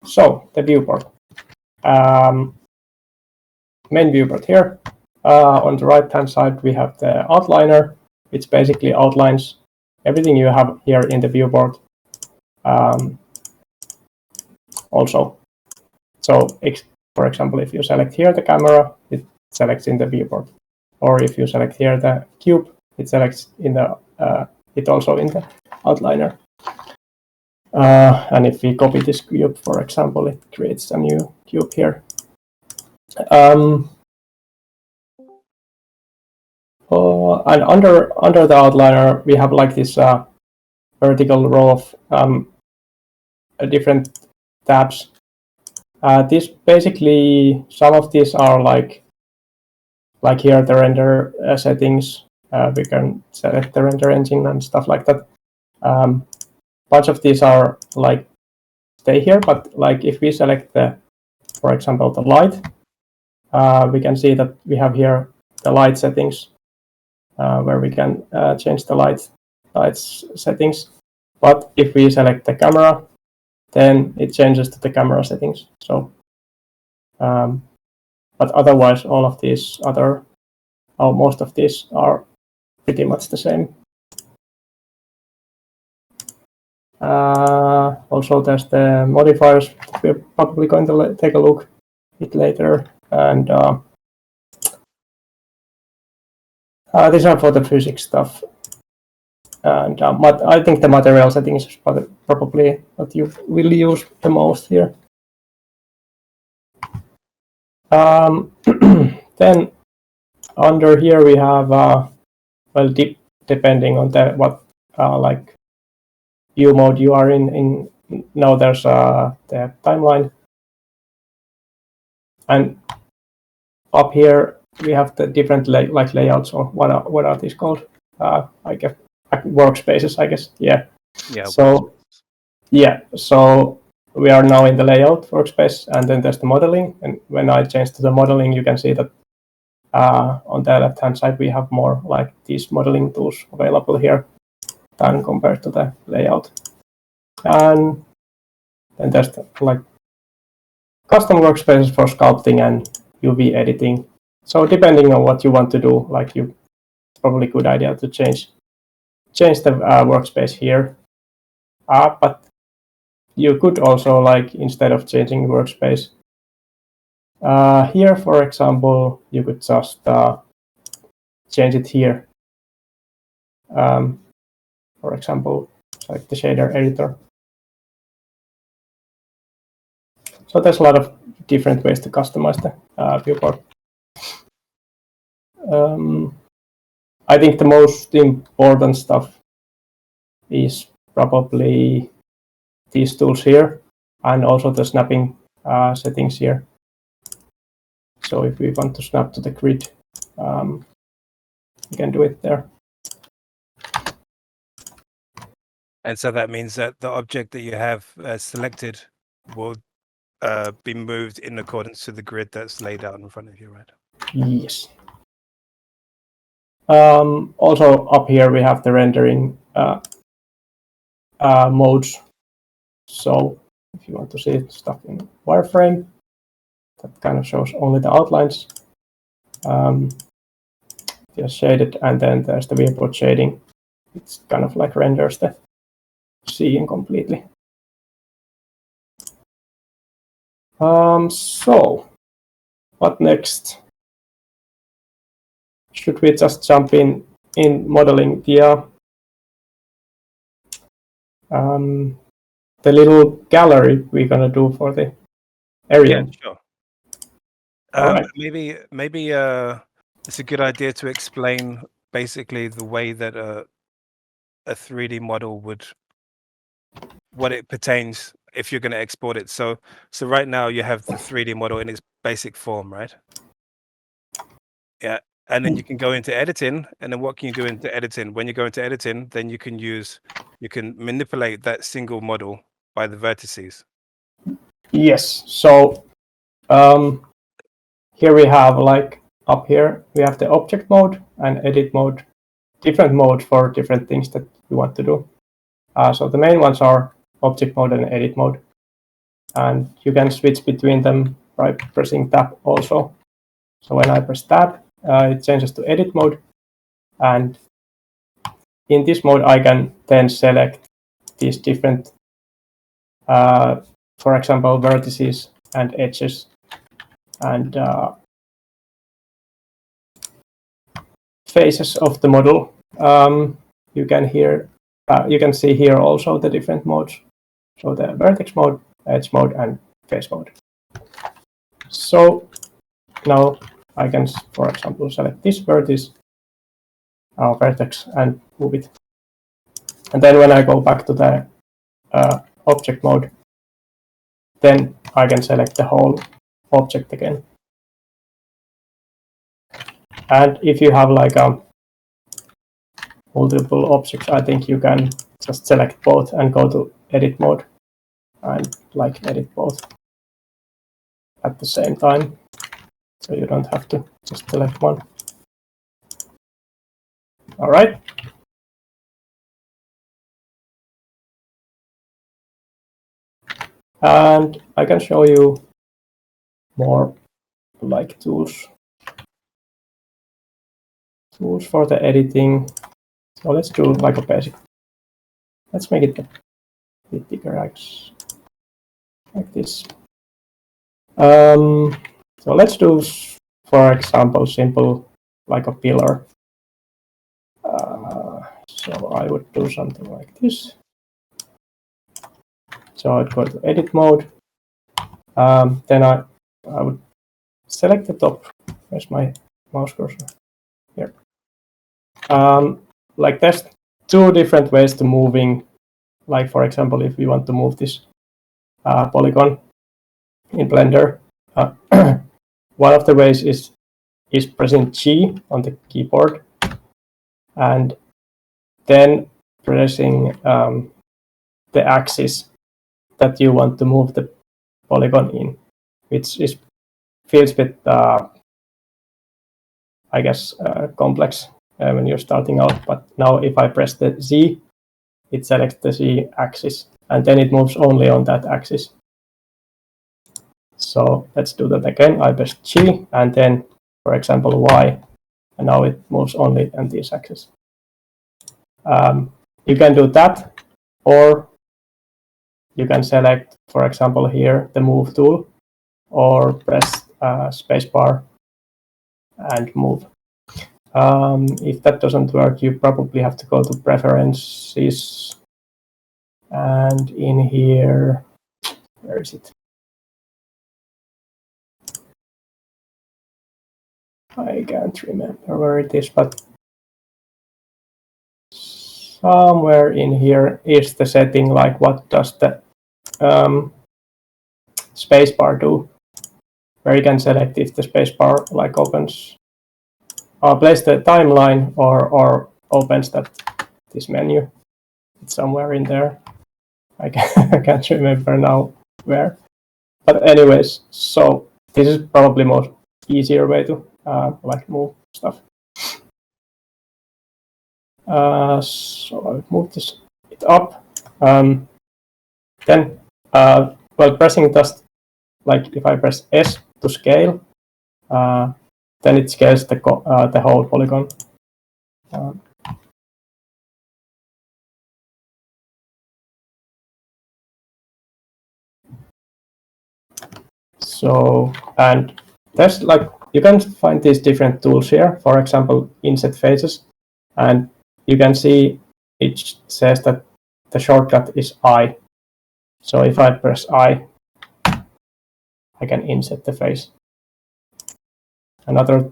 So the viewport. Main viewport here. On the right-hand side, we have the outliner, which basically outlines everything you have here in the viewport. Also, so for example, if you select here the camera, it selects in the viewport, or if you select here the cube, it selects in the it also in the outliner. And if we copy this cube, for example, it creates a new cube here. And under the outliner, we have like this vertical row of different tabs. These basically, some of these are like here the render settings. We can select the render engine and stuff like that. Bunch of these are like stay here, but like if we select for example, the light, we can see that we have here the light settings, where we can change the lights settings. But if we select the camera, then it changes to the camera settings. So, but otherwise, all of these most of these are pretty much the same. Also, there's the modifiers. We're probably going to take a look at it later. And these are for the physics stuff. And I think the material settings is probably what you will use the most here. Then under here we have, well, depending on what like view mode you are in. Now there's the timeline, and up here we have the different layouts, or what are these called? I guess workspaces, I guess. Yeah. So so we are now in the layout workspace, and then there's the modeling. And when I change to the modeling, you can see that on the left-hand side we have more like these modeling tools available here than compared to the layout. And then there's like custom workspaces for sculpting and UV editing. So depending on what you want to do, like it's probably a good idea to change the workspace here. But you could also, like, instead of changing workspace here, for example, you could just change it here. For example, like the shader editor. So there's a lot of different ways to customize the viewport. I think the most important stuff is probably these tools here, and also the snapping settings here. So if we want to snap to the grid, we can do it there. And so that means that the object that you have selected will be moved in accordance to the grid that's laid out in front of you, right? Yes. Also up here we have the rendering modes. So if you want to see stuff in wireframe, that kind of shows only the outlines. Just shaded, and then there's the viewport shading. It's kind of like renders the scene completely. So what next? Should we just jump in modeling the little gallery we're gonna do for the Arium? Yeah, sure. Right. Maybe it's a good idea to explain basically the way that a 3D model what it pertains if you're going to export it. So right now you have the 3D model in its basic form, right? Yeah. And then you can go into editing, and then what can you do into editing? When you go into editing, then you can manipulate that single model by the vertices. Yes. So here we have, like, up here we have the object mode and edit mode, different modes for different things that you want to do. So the main ones are object mode and edit mode. and you can switch between them by pressing tab also. So when I press tab, it changes to edit mode, and in this mode I can then select these different, for example, vertices and edges and faces of the model. You can see here also the different modes. So the vertex mode, edge mode, and face mode. So now I can, for example, select this vertex and move it. And then when I go back to the object mode, then I can select the whole object again. And if you have like multiple objects, I think you can just select both and go to edit mode and like edit both at the same time. So you don't have to just select one. All right. And I can show you more like tools for the editing. So let's do like a basic. Let's make it a bit bigger, I guess, like this. So let's do, for example, simple like a pillar. So I would do something like this. So I'd go to edit mode. Then I would select the top. Where's my mouse cursor? Here. Like there's two different ways to moving. Like for example, if we want to move this polygon in Blender, one of the ways is pressing G on the keyboard, and then pressing the axis that you want to move the polygon in, which feels a bit, I guess, complex when you're starting out. But now if I press the Z, it selects the Z axis, and then it moves only on that axis. So let's do that again. I press G, and then, for example, Y, and now it moves only on this axis. You can do that, or you can select, for example, here the move tool, or press spacebar and move. If that doesn't work, you probably have to go to preferences, and in here, where is it? I can't remember where it is, but somewhere in here is the setting, like what does the spacebar do, where you can select if the spacebar like opens or plays the timeline or opens this menu. It's somewhere in there. I can't remember now where. But anyways, so this is probably more easier way to like move stuff. So I'll move it up. Then, well, pressing just like if I press S to scale, then it scales the whole polygon. So, and there's like, you can find these different tools here, for example, inset faces, and you can see it says that the shortcut is I. So if I press I can inset the face. Another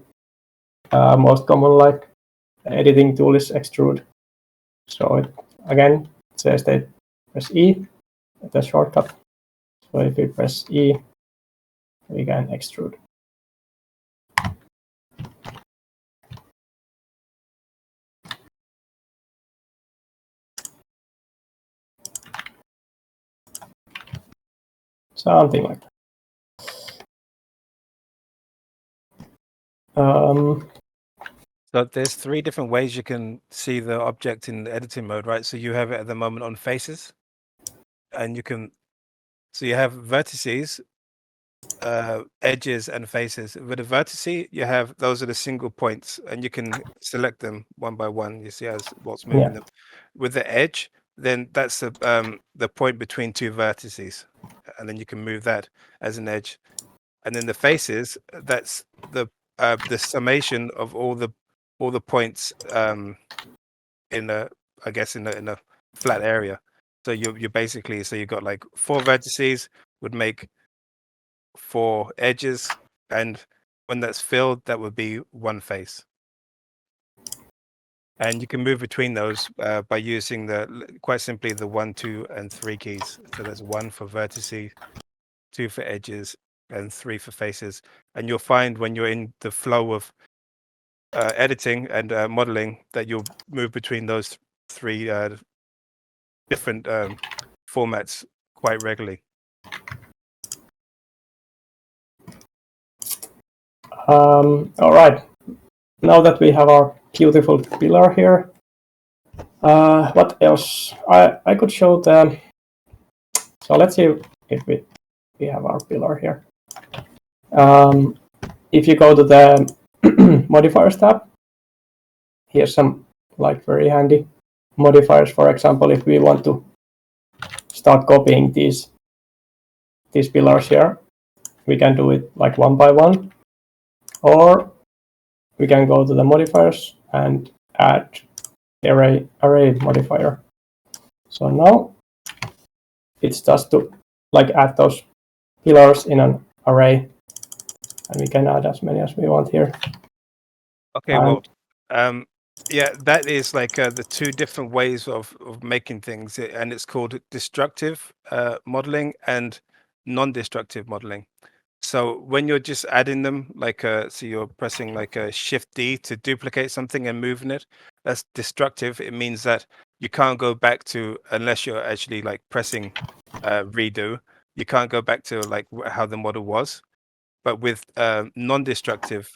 most common like editing tool is extrude. So it again says that press E, the shortcut. So if we press E, we can extrude. Something like that. So there's three different ways you can see the object in the editing mode, right? So you have it at the moment on faces, and you can So you have vertices, edges, and faces. With a vertice, you have those are the single points, and you can select them one by one. You see as Walt's moving them. With the edge, then that's the point between two vertices, and then you can move that as an edge. And then the faces, that's the summation of all the points in a in a flat area. So you're basically, so you've got like 4 vertices would make 4 edges, and when that's filled, that would be 1 face. And you can move between those by using quite simply the 1, 2, and 3 keys. So there's 1 for vertices, 2 for edges, and 3 for faces. And you'll find when you're in the flow of editing and modeling that you'll move between those 3 different formats quite regularly. All right. Now that we have our beautiful pillar here, what else? I could show the. So let's see if we have our pillar here. If you go to the modifiers tab, here's some like very handy modifiers. For example, if we want to start copying these pillars here, we can do it like one by one, or we can go to the modifiers and add array modifier. So now it's just to like add those pillars in an array, and we can add as many as we want here. Okay, well, yeah, that is like the 2 different ways of making things, and it's called destructive modeling and non-destructive modeling. So when you're just adding them, like so you're pressing like a Shift D to duplicate something and moving it, that's destructive. It means that you can't go back to, unless you're actually like pressing redo, you can't go back to like how the model was. But with non-destructive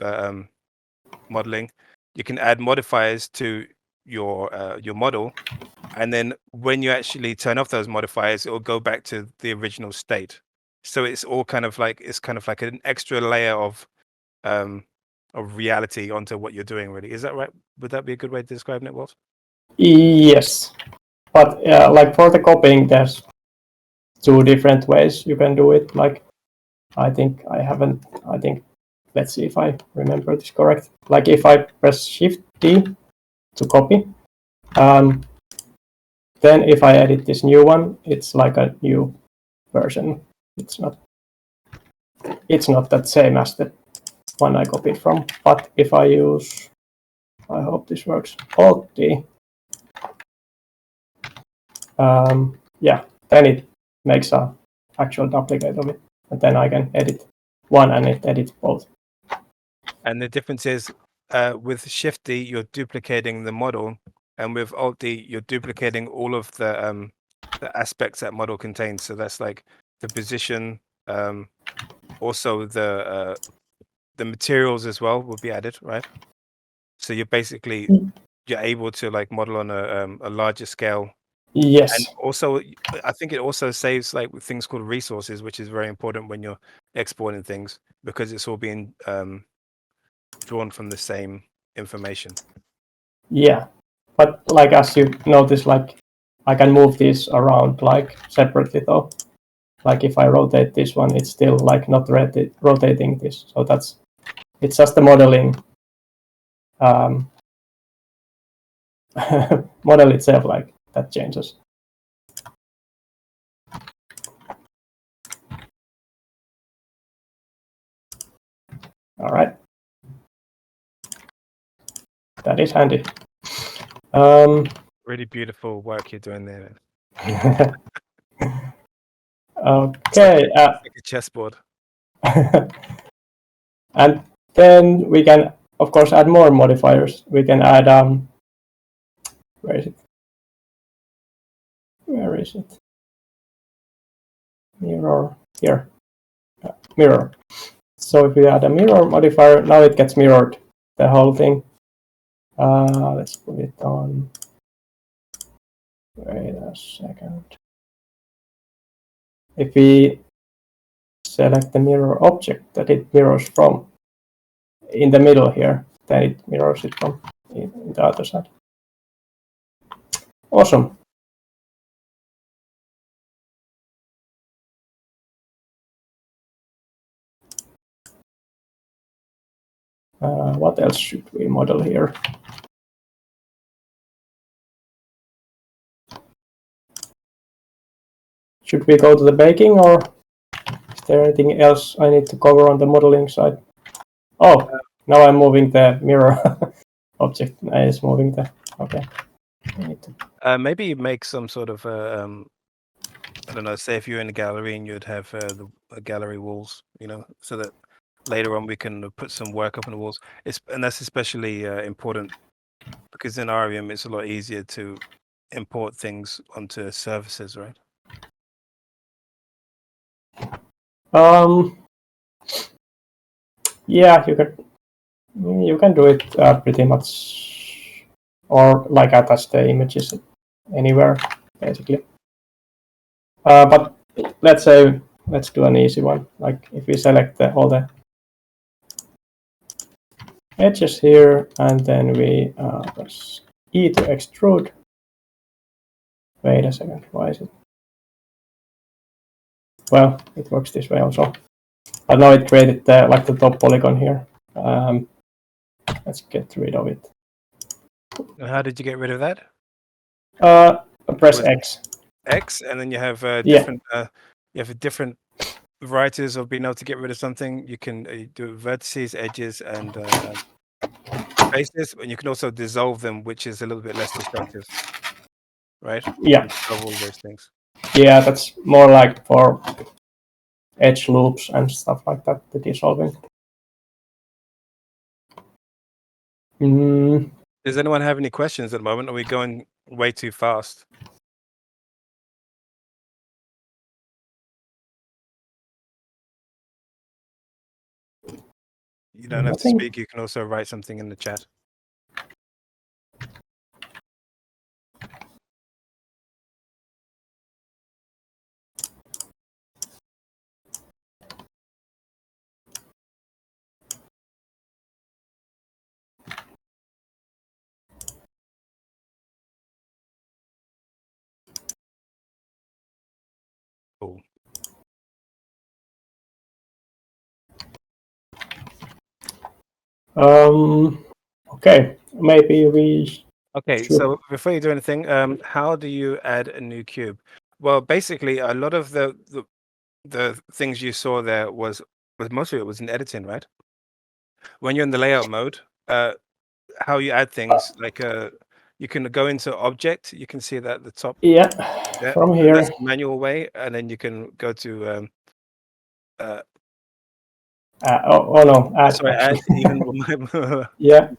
modeling, you can add modifiers to your model, and then when you actually turn off those modifiers, it will go back to the original state. So it's all kind of like an extra layer of reality onto what you're doing. Really, is that right? Would that be a good way to describe it, Walt? Yes, but like for the copying, there's 2 different ways you can do it. Like I think let's see if I remember this correct. Like if I press Shift D to copy, then if I edit this new one, it's like a new version. It's not that same as the one I copied from. But if I use, I hope this works, Alt D, yeah, then it makes a actual duplicate of it, and then I can edit one and it edits both. And the difference is with Shift D, you're duplicating the model, and with Alt D, you're duplicating all of the aspects that model contains. So that's like the position, also the materials as well will be added, right? So you're basically you're able to like model on a larger scale. Yes. And also, I think it also saves like things called resources, which is very important when you're exporting things, because it's all being drawn from the same information. Yeah, but like as you notice, like I can move these around like separately though. Like if I rotate this one, it's still like not rotating this. So it's just the modeling model itself, like that changes. All right, that is handy. Really beautiful work you're doing there. Okay. It's like a chessboard. And then we can, of course, add more modifiers. We can add where is it? Where is it? Mirror here. Mirror. So if we add a mirror modifier, now it gets mirrored, the whole thing. Let's put it on. Wait a second. if we select the mirror object that it mirrors from in the middle here, then it mirrors it from in the other side. Awesome. What else should we model here? Should we go to the baking, or is there anything else I need to cover on the modeling side? Oh, now I'm moving the mirror object. It's moving the, okay. Maybe you make some sort of, I don't know, say if you're in a gallery and you'd have the gallery walls, you know, so that later on we can put some work up on the walls. And that's especially important because in Arium it's a lot easier to import things onto services, right? Yeah, you can do it pretty much, or like attach the images anywhere, basically. But let's do an easy one. Like if we select all the edges here, and then we press E to extrude. Wait a second, why is it? Well, it works this way also. But now it created like the top polygon here. Let's get rid of it. How did you get rid of that? Press X. X, and then you have different. You have different varieties of being able to get rid of something. You can do vertices, edges, and faces, and you can also dissolve them, which is a little bit less destructive, right? Yeah. Dissolve all those things. Yeah, that's more like for edge loops and stuff like that, the dissolving. Does anyone have any questions at the moment? Are we going way too fast? You don't have to speak. You can also write something in the chat. Cool. Okay, maybe we. Okay, so before you do anything, how do you add a new cube? Well, basically, a lot of the things you saw there was most of it was in editing, right? When you're in the layout mode, how you add things like you can go into object. You can see that at the top. Yeah, from here. That's the manual way, and then you can go to. Oh no, add. Sorry, add even. Yeah.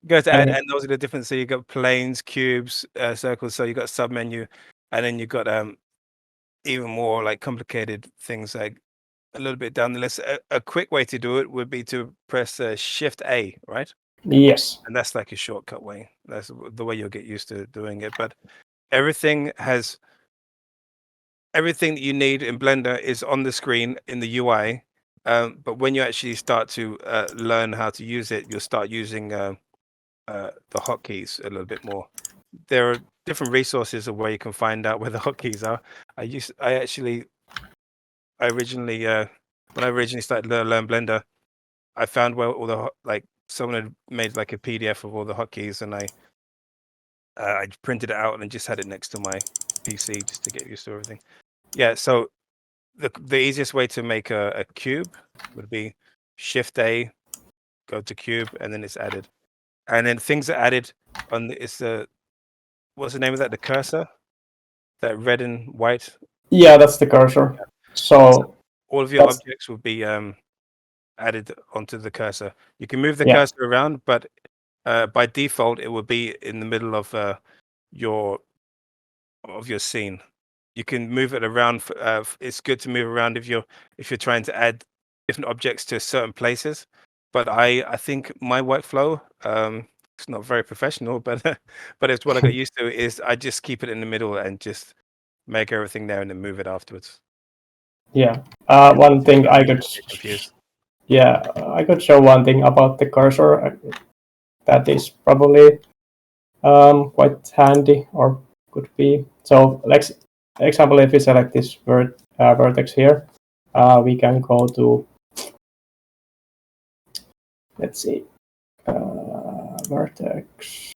Go to add, and those are the different. So you got planes, cubes, circles. So you got submenu, and then you got even more like complicated things like a little bit down the list. A quick way to do it would be to press Shift A, right? Yes. And that's like a shortcut way. That's the way you'll get used to doing it. But everything that you need in Blender is on the screen in the UI. But when you actually start to learn how to use it, you'll start using the hotkeys a little bit more. There are different resources of where you can find out where the hotkeys are. I originally when I originally started to learn Blender, I found where all the someone had made like a PDF of all the hotkeys, and I printed it out and just had it next to my PC just to get used to everything. Yeah, so the easiest way to make a cube would be Shift A, go to cube, and then it's added. And then things are added on what's the name of that? The cursor, that red and white. Yeah, that's the cursor. So all of your objects will be added onto the cursor. You can move the cursor around, but by default, it will be in the middle of your scene. You can move it around. It's good to move around if you're trying to add different objects to certain places. But I think my workflow, it's not very professional, but it's what I got used to. Is I just keep it in the middle and just make everything there and then move it afterwards. Yeah. One thing I could. Yeah, I could show one thing about the cursor that is probably quite handy or could be. So, like example, if we select this vertex here, we can go to, let's see, vertex.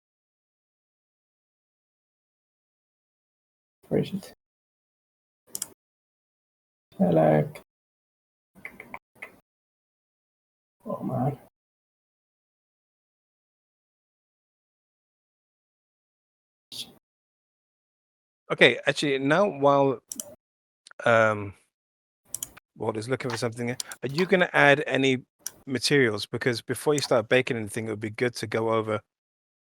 Where is it? Select. Oh man. Okay, actually, now while Walt is looking for something, are you going to add any materials? Because before you start baking anything, it would be good to go over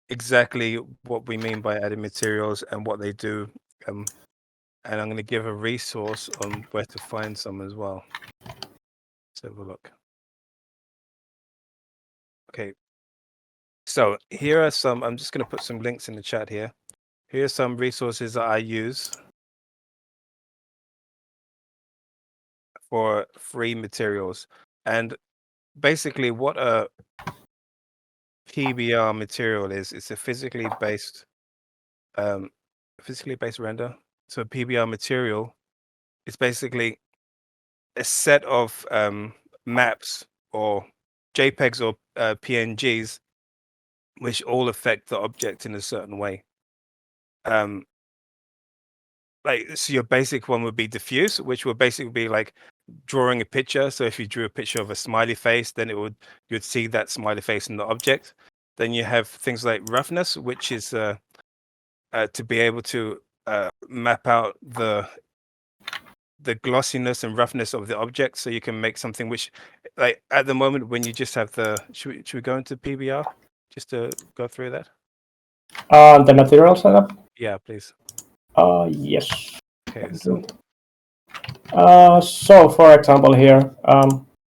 exactly what we mean by adding materials and what they do. And I'm going to give a resource on where to find some as well. Let's have a look. Okay. So here are some, I'm just going to put some links in the chat here. Here are some resources that I use for free materials. And basically what a PBR material is, it's a physically based render. So a PBR material is basically a set of maps or JPEGs or PNGs which all affect the object in a certain way. Like, so your basic one would be diffuse, which would basically be like drawing a picture. So if you drew a picture of a smiley face, then you'd see that smiley face in the object. Then you have things like roughness, which is to be able to map out the glossiness and roughness of the object, so you can make something which, like at the moment, when you just have the, should we go into PBR just to go through that? The material setup? Yeah, please. Yes. Okay, so for example here,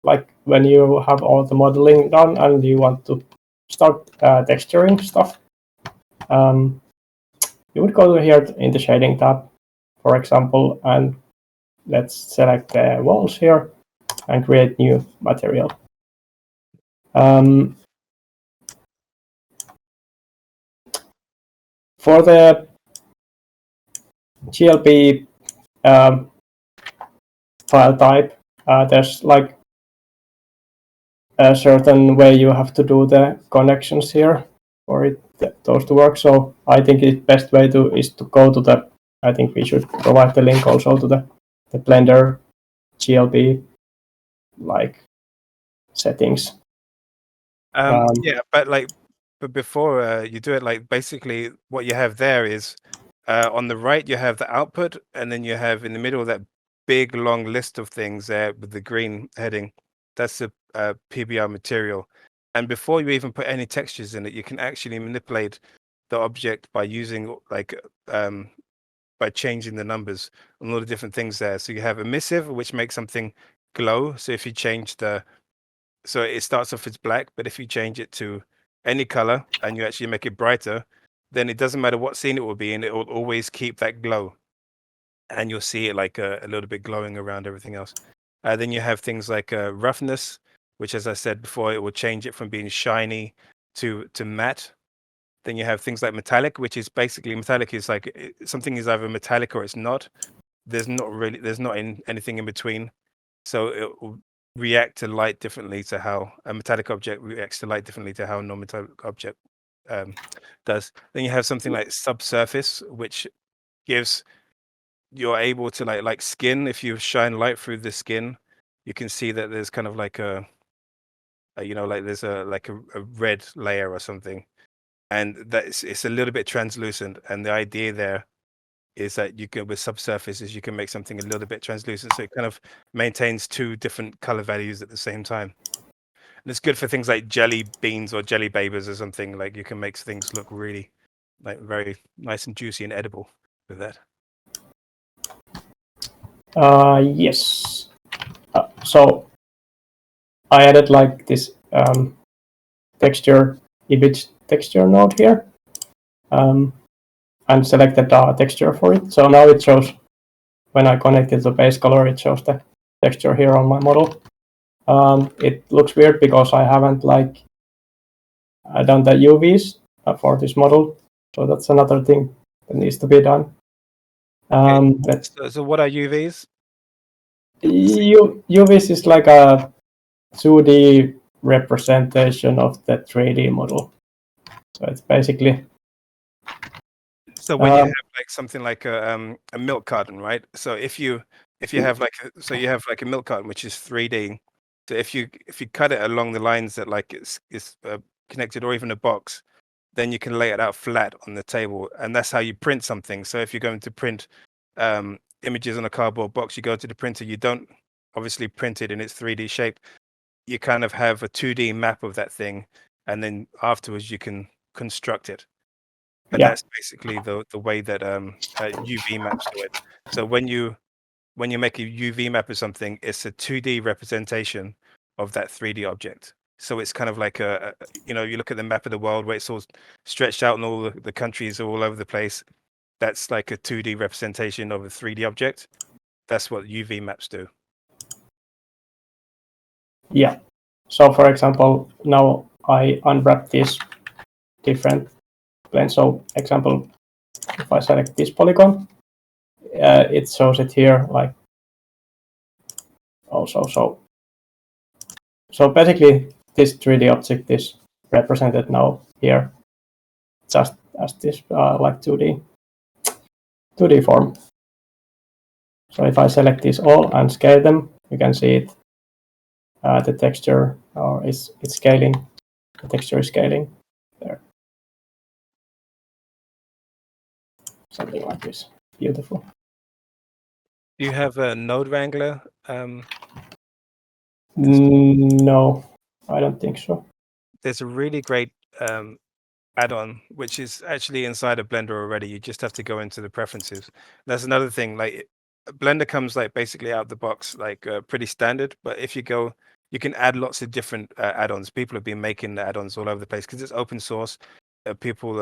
like when you have all the modeling done and you want to start texturing stuff, you would go here in the shading tab, for example, and let's select the walls here and create new material. For the GLP file type, there's like a certain way you have to do the connections here for those to work. So I think the best way is to go to the, I think we should provide the link also to the Blender GLP like settings. Yeah, but before you do it, like basically what you have there is on the right you have the output, and then you have in the middle that big long list of things there with the green heading. That's the PBR material. And before you even put any textures in it, you can actually manipulate the object by using like by changing the numbers on all the different things there. So you have emissive, which makes something glow. So if you change so it starts off as black, but if you change it to any color and you actually make it brighter, then it doesn't matter what scene it will be in, it will always keep that glow. And you'll see it like a little bit glowing around everything else. Then you have things like roughness, which, as I said before, it will change it from being shiny to matte. Then you have things like metallic, which is basically metallic is like something is either metallic or it's not. There's not anything in between. So it will react to light differently to how a metallic object reacts to light differently to how a non-metallic object does. Then you have something like subsurface, which gives, you're able to like skin. If you shine light through the skin, you can see that there's kind of like like there's a red layer or something, and it's a little bit translucent. And the idea there is that you can, with subsurfaces, you can make something a little bit translucent, so it kind of maintains two different color values at the same time. And it's good for things like jelly beans or jelly babies or something. Like you can make things look really like very nice and juicy and edible with that. Yes. So I added like this texture image texture node here, and selected the texture for it. So now it shows, when I connect it to base color, it shows the texture here on my model. It looks weird because I haven't like done the UVs for this model, so that's another thing that needs to be done. So what are UVs? UVs is like a 2D representation of the 3D model. So it's basically. So when you have like something like a milk carton, right? So if you have like you have like a milk carton which is 3D. So if you cut it along the lines that like it's connected, or even a box, then you can lay it out flat on the table, and that's how you print something. So if you're going to print images on a cardboard box, you go to the printer. You don't obviously print it in its 3D shape. You kind of have a 2D map of that thing, and then afterwards you can construct it. And that's basically the way that UV maps do it. So when you make a UV map of something, it's a 2D representation of that 3D object. So it's kind of like you look at the map of the world where it's all stretched out and all the countries are all over the place. That's like a 2D representation of a 3D object. That's what UV maps do. Yeah. So for example, now I unwrap this different plane. So example, if I select this polygon, it shows it here like also. So basically this 3D object is represented now here just as this like 2D form. So if I select these all and scale them, you can see it. The texture is scaling. The texture is scaling there. Something like this. Beautiful. Do you have a node wrangler? No, I don't think so. There's a really great add-on which is actually inside of Blender already. You just have to go into the preferences. That's another thing. Like Blender comes like basically out the box like pretty standard, but if you go, you can add lots of different add-ons. People have been making add-ons all over the place because it's open source. People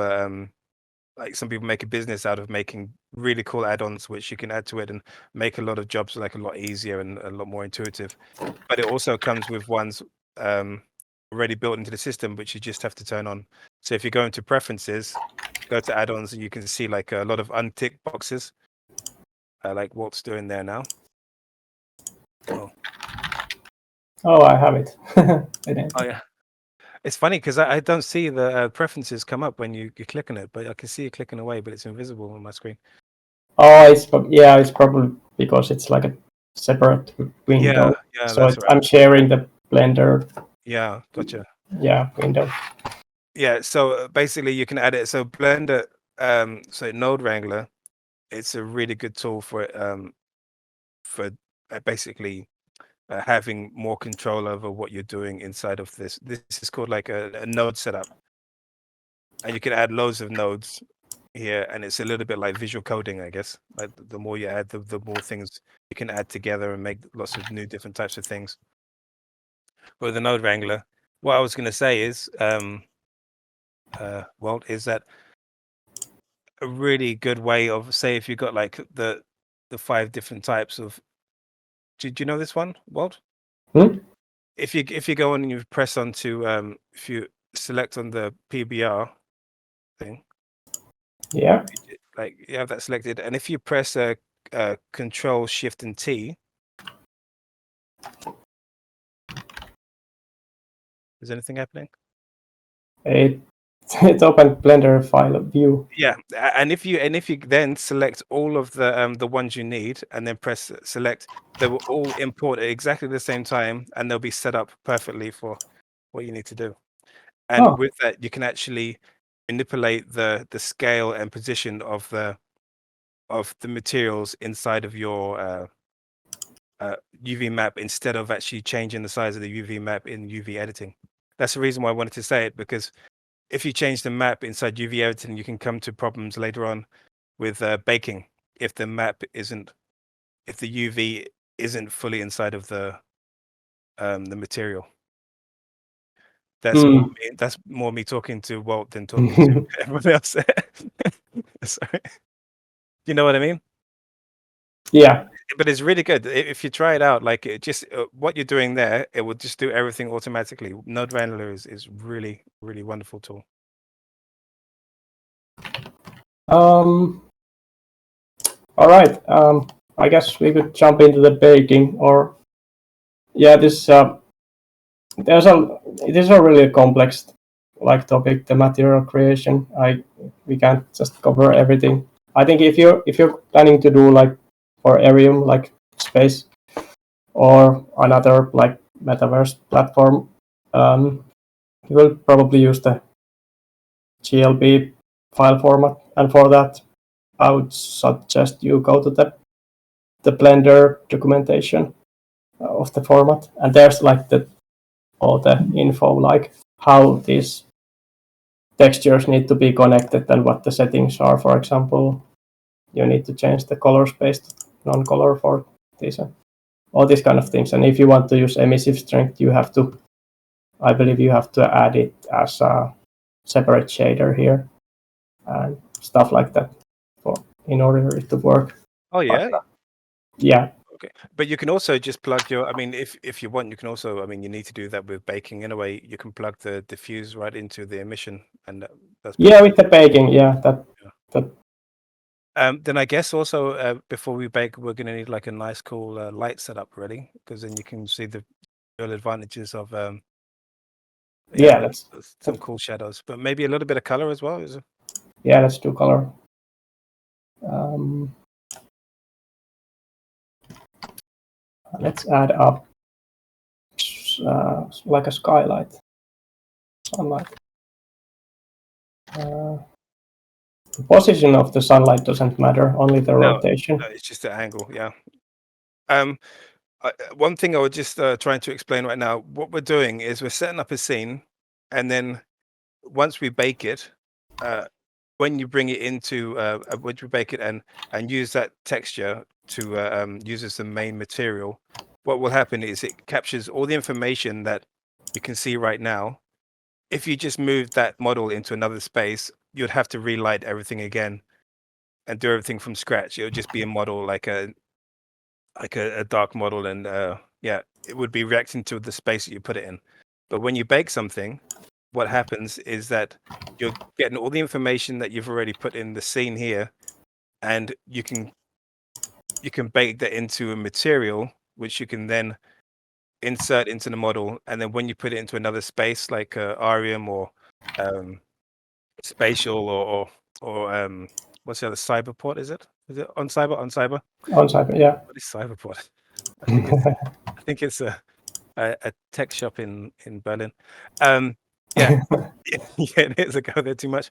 like some people make a business out of making really cool add-ons which you can add to it and make a lot of jobs like a lot easier and a lot more intuitive. But it also comes with ones already built into the system which you just have to turn on. So if you go into preferences, go to add-ons, and you can see like a lot of unticked boxes, like Walt's doing there now. Oh, I have it. Oh yeah, it's funny because I don't see the preferences come up when you click on it, but I can see it clicking away, but it's invisible on my screen. Oh, it's probably because it's like a separate window. Yeah, so that's right. I'm sharing the Blender. Yeah, gotcha. Yeah, window. Yeah, so basically you can add it. So Blender, so Node Wrangler, it's a really good tool for basically having more control over what you're doing inside of this. This is called like a node setup, and you can add loads of nodes here, and it's a little bit like visual coding, I guess. Like the more you add, the more things you can add together and make lots of new different types of things. With the Node Wrangler, what I was going to say is, Walt, is that a really good way of, say, if you've got like the 5 different types of. Do you know this one, Walt? If you go on and you press onto if you select on the PBR thing, yeah, like you have that selected, and if you press Control Shift and T, is anything happening? It opened Blender file view. Yeah, and if you then select all of the ones you need, and then press select, they will all import at exactly the same time, and they'll be set up perfectly for what you need to do. And with that, you can actually manipulate the scale and position of the materials inside of your UV map instead of actually changing the size of the UV map in UV editing. That's the reason why I wanted to say it, because if you change the map inside UV editing, you can come to problems later on with baking if the map isn't, if the UV isn't fully inside of the material. That's more me talking to Walt than talking to everyone else. Sorry. You know what I mean? Yeah. but it's really good. If you try it out, like it just what you're doing there, it will just do everything automatically. Node Wrangler is really wonderful tool. All right. I guess we could jump into the baking, or yeah, this it is a really complex like topic, the material creation. We can't just cover everything. I think if you're planning to do like for Arium like space or another like metaverse platform, you will probably use the GLB file format, and for that I would suggest you go to the Blender documentation of the format, and there's like all the info, like how these textures need to be connected and what the settings are. For example, you need to change the color space to non-color for these, all these kind of things. And if you want to use emissive strength, I believe you have to add it as a separate shader here and stuff like that in order for it to work. Oh yeah. But, yeah. Okay, but you can also just plug your. I mean, if you want, you can also. I mean, you need to do that with baking in a way. You can plug the diffuse right into the emission, and that's with the baking. Yeah, that. Then I guess also before we bake, we're going to need like a nice, cool light setup ready, because then you can see the real advantages of that's some cool shadows, but maybe a little bit of color as well. Is it? Yeah, let's do color. Let's add up like a skylight, sunlight. The position of the sunlight doesn't matter, only the rotation. No, it's just the angle. Yeah. One thing I was just trying to explain right now. What we're doing is we're setting up a scene, and then once we bake it, when you bring it into once we bake it and use that texture to use as the main material, what will happen is it captures all the information that you can see right now. If you just move that model into another space, you'd have to relight everything again and do everything from scratch. It would just be a model like a dark model, and yeah, it would be reacting to the space that you put it in. But when you bake something, what happens is that you're getting all the information that you've already put in the scene here, and you can bake that into a material which you can then insert into the model, and then when you put it into another space like Arium or spatial or what's the other, cyberport, is it on cyber Yeah. What is cyberport? I think it's a tech shop in Berlin. Yeah. Yeah, it is. I go there too much.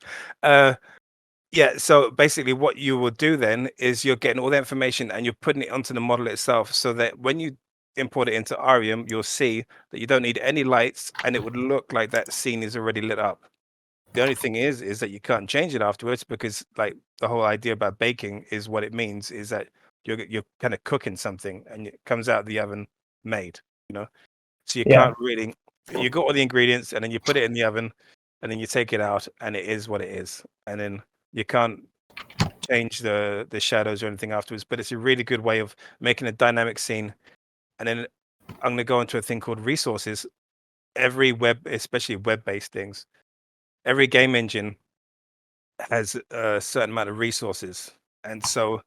Yeah, so basically what you will do then is you're getting all the information and you're putting it onto the model itself, so that when you import it into Arium, you'll see that you don't need any lights, and it would look like that scene is already lit up. The only thing is that you can't change it afterwards, because like the whole idea about baking is, what it means is that you're kind of cooking something and it comes out of the oven made, so you can't really, you got all the ingredients and then you put it in the oven and then you take it out and it is what it is, and then you can't change the shadows or anything afterwards. But it's a really good way of making a dynamic scene. And then I'm going to go into a thing called resources. Every especially web-based things, every game engine has a certain amount of resources, and so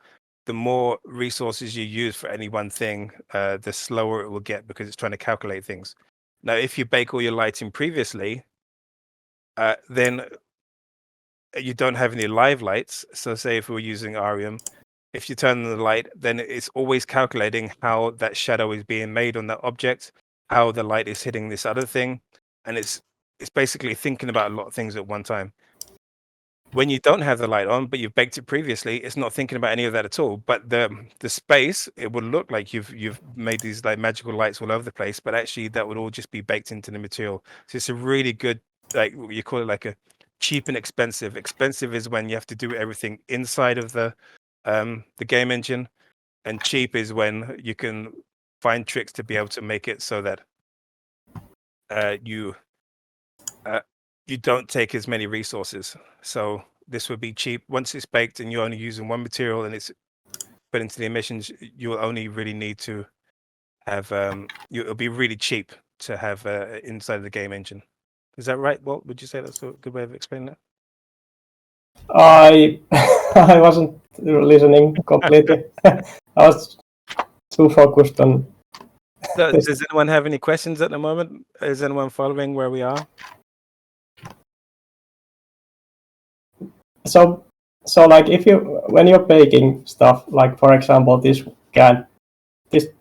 the more resources you use for any one thing, the slower it will get, because it's trying to calculate things. Now, if you bake all your lighting previously, then you don't have any live lights. So say if we're using Arium, if you turn on the light, then it's always calculating how that shadow is being made on that object, how the light is hitting this other thing, and it's basically thinking about a lot of things at one time. When you don't have the light on, but you've baked it previously, it's not thinking about any of that at all. But the space, it would look like you've made these like magical lights all over the place, but actually that would all just be baked into the material. So it's a really good, like, you call it like a cheap and expensive. Expensive is when you have to do everything inside of the game engine, and cheap is when you can find tricks to be able to make it so that you don't take as many resources. So this would be cheap once it's baked and you're only using one material, and it's put into the emissions, you'll only really need to have it'll be really cheap to have inside of the game engine. Is that right, Walt? Would you say that's a good way of explaining that? I I wasn't listening completely. I was too focused on. Does anyone have any questions at the moment? Is anyone following where we are? So like when you're baking stuff, like for example, this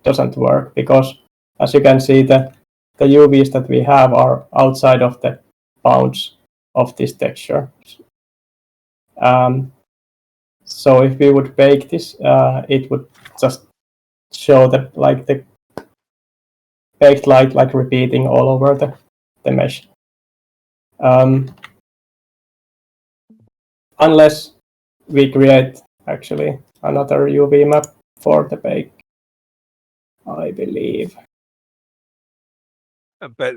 doesn't work because, as you can see, the UVs that we have are outside of the bounds of this texture. So if we would bake this, it would just show the baked light like repeating all over the mesh. Unless we create actually another UV map for the bake, I believe. But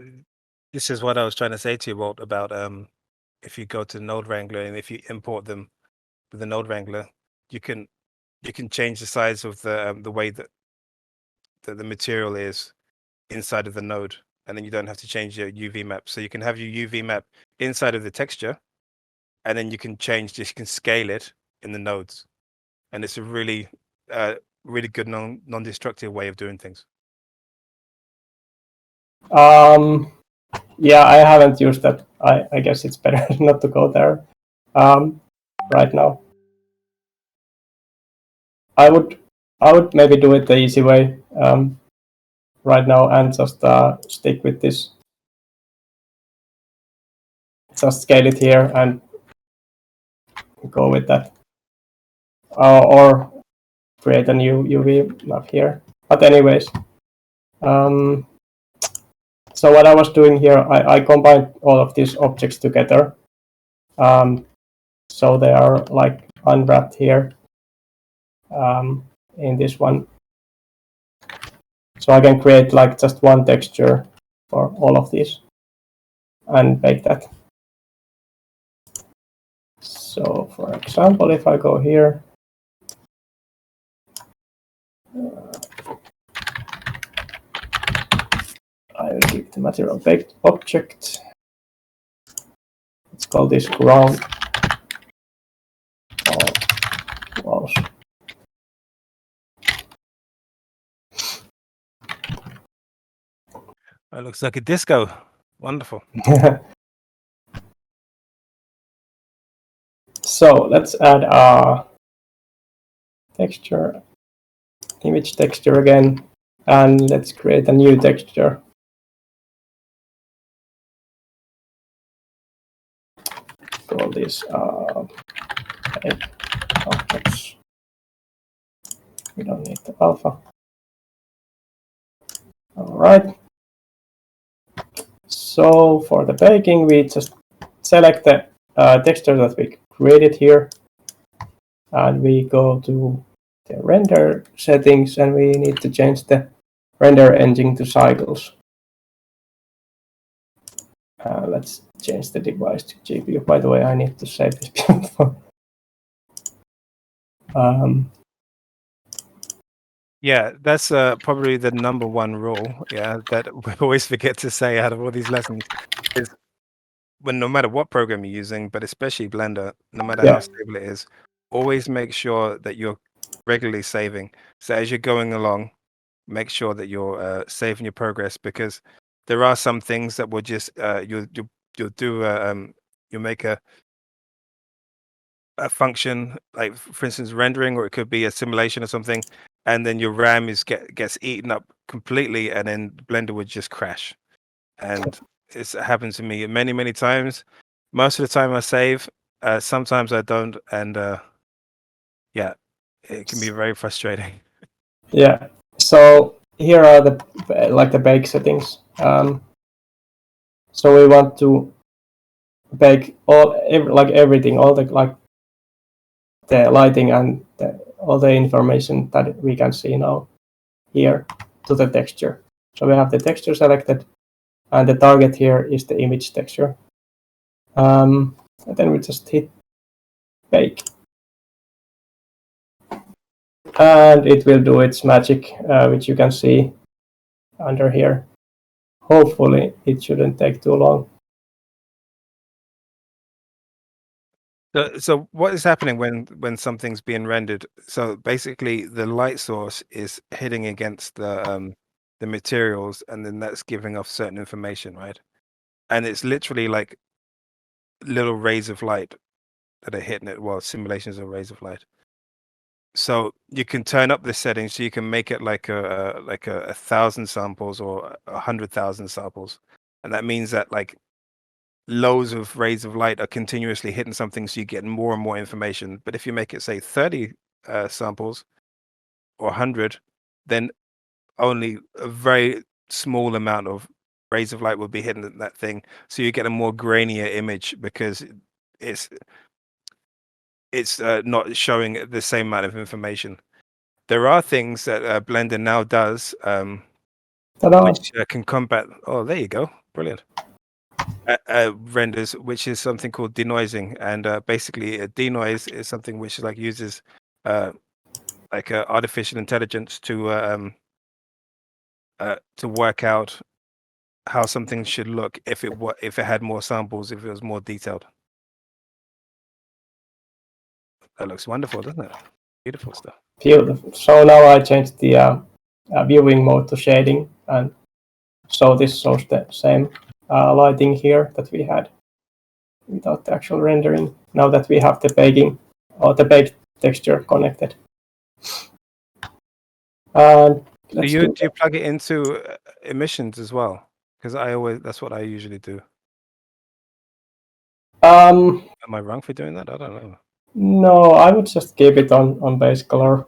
this is what I was trying to say to you, Walt, about if you go to Node Wrangler and if you import them with the Node Wrangler, you can change the size of the way that the material is inside of the node, and then you don't have to change your UV map. So you can have your UV map inside of the texture, and then you can scale it in the nodes, and it's a really really good non-destructive way of doing things. Yeah, I haven't used that. I guess it's better not to go there right now. I would maybe do it the easy way right now and just stick with this. Just scale it here and go with that, or create a new UV map here. But anyways, so what I was doing here, I combined all of these objects together. So they are like unwrapped here in this one. So I can create like just one texture for all of these and bake that. So for example, if I go here, I will give the material baked object. Let's call this ground walls. It looks like a disco. Wonderful. So let's add a texture, image texture again, and let's create a new texture. Call this objects. We don't need the alpha. All right. So for the baking, we just select the texture that we created here, and we go to the render settings, and we need to change the render engine to cycles. Let's change the device to GPU. By the way, I need to save this before. Yeah, that's probably the number one rule. Yeah, that we always forget to say out of all these lessons is when no matter what program you're using, but especially Blender, no matter how stable it is, always make sure that you're regularly saving. So as you're going along, make sure that you're saving your progress, because there are some things that will just you'll make a function, like for instance rendering, or it could be a simulation or something, and then your RAM gets eaten up completely, and then Blender would just crash. And it's happened to me many times. Most of the time I save, sometimes I don't, and yeah, it can be very frustrating. Yeah. So here are the bake settings. So we want to bake everything, all the the lighting and all the information that we can see now here to the texture. So we have the texture selected, and the target here is the image texture. And then we just hit bake. and it will do its magic, which you can see under here. Hopefully it shouldn't take too long. So what is happening when something's being rendered? So basically the light source is hitting against the materials, and then that's giving off certain information, right? And it's literally like little rays of light that are hitting it. Well, simulations of rays of light. So you can turn up the settings, so you can make it like a 1,000 samples or 100,000 samples, and that means that like loads of rays of light are continuously hitting something, so you get more and more information. But if you make it say 30 samples or 100, then only a very small amount of rays of light will be hitting that thing, so you get a more grainier image because it's not showing the same amount of information. There are things that Blender now does, which can combat. Oh, there you go, brilliant. Renders, which is something called denoising, and basically a denoise is something which like uses like artificial intelligence to work out how something should look if it had more samples, if it was more detailed. That looks wonderful, doesn't it? Beautiful stuff. Beautiful. So now I changed the viewing mode to shading, and so this shows the same lighting here that we had without the actual rendering. Now that we have the baking or the baked texture connected. And do you plug it into emissions as well? Because that's what I usually do. Am I wrong for doing that? I don't know. No, I would just keep it on base color.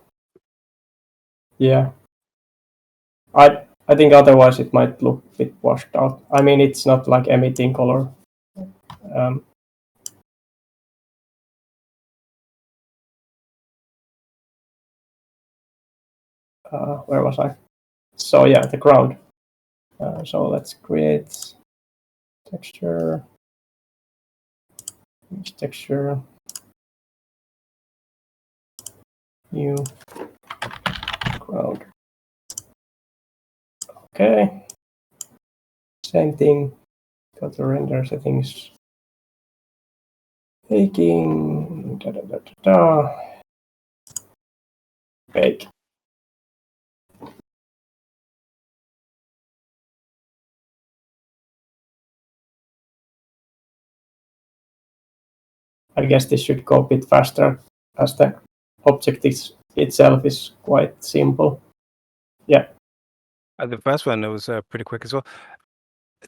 Yeah. I think otherwise it might look a bit washed out. I mean, it's not like emitting color. Where was I? So yeah, the ground. So let's create texture. Texture. New ground. Okay. Same thing. Go to render settings. Baking. Bake. I guess this should go a bit faster as the object itself is quite simple. Yeah. The first one was pretty quick as well.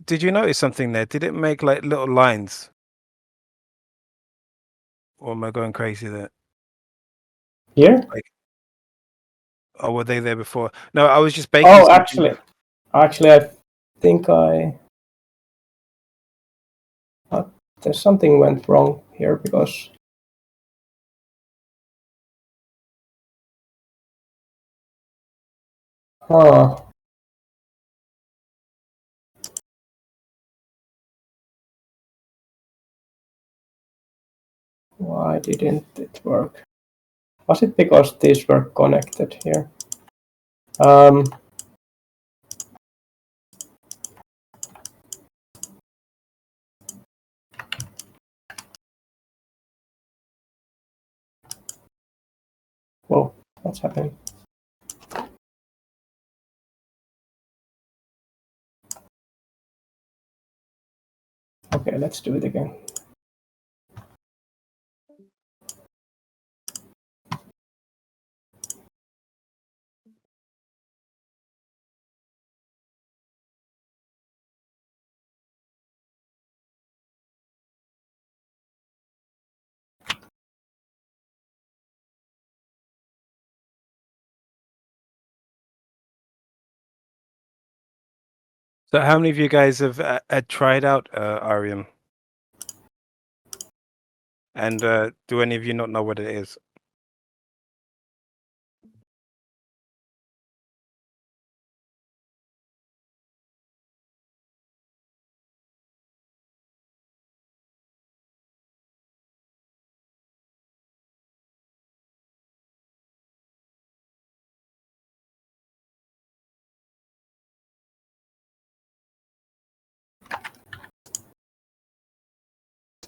Did you notice something there? Did it make like little lines? Or am I going crazy there? Here? Or were they there before? No, I was just baking. Oh, actually, I think there's something went wrong here because why didn't it work? Was it because these were connected here? Whoa, what's happening? Okay, let's do it again. So how many of you guys have tried out Arium? And do any of you not know what it is?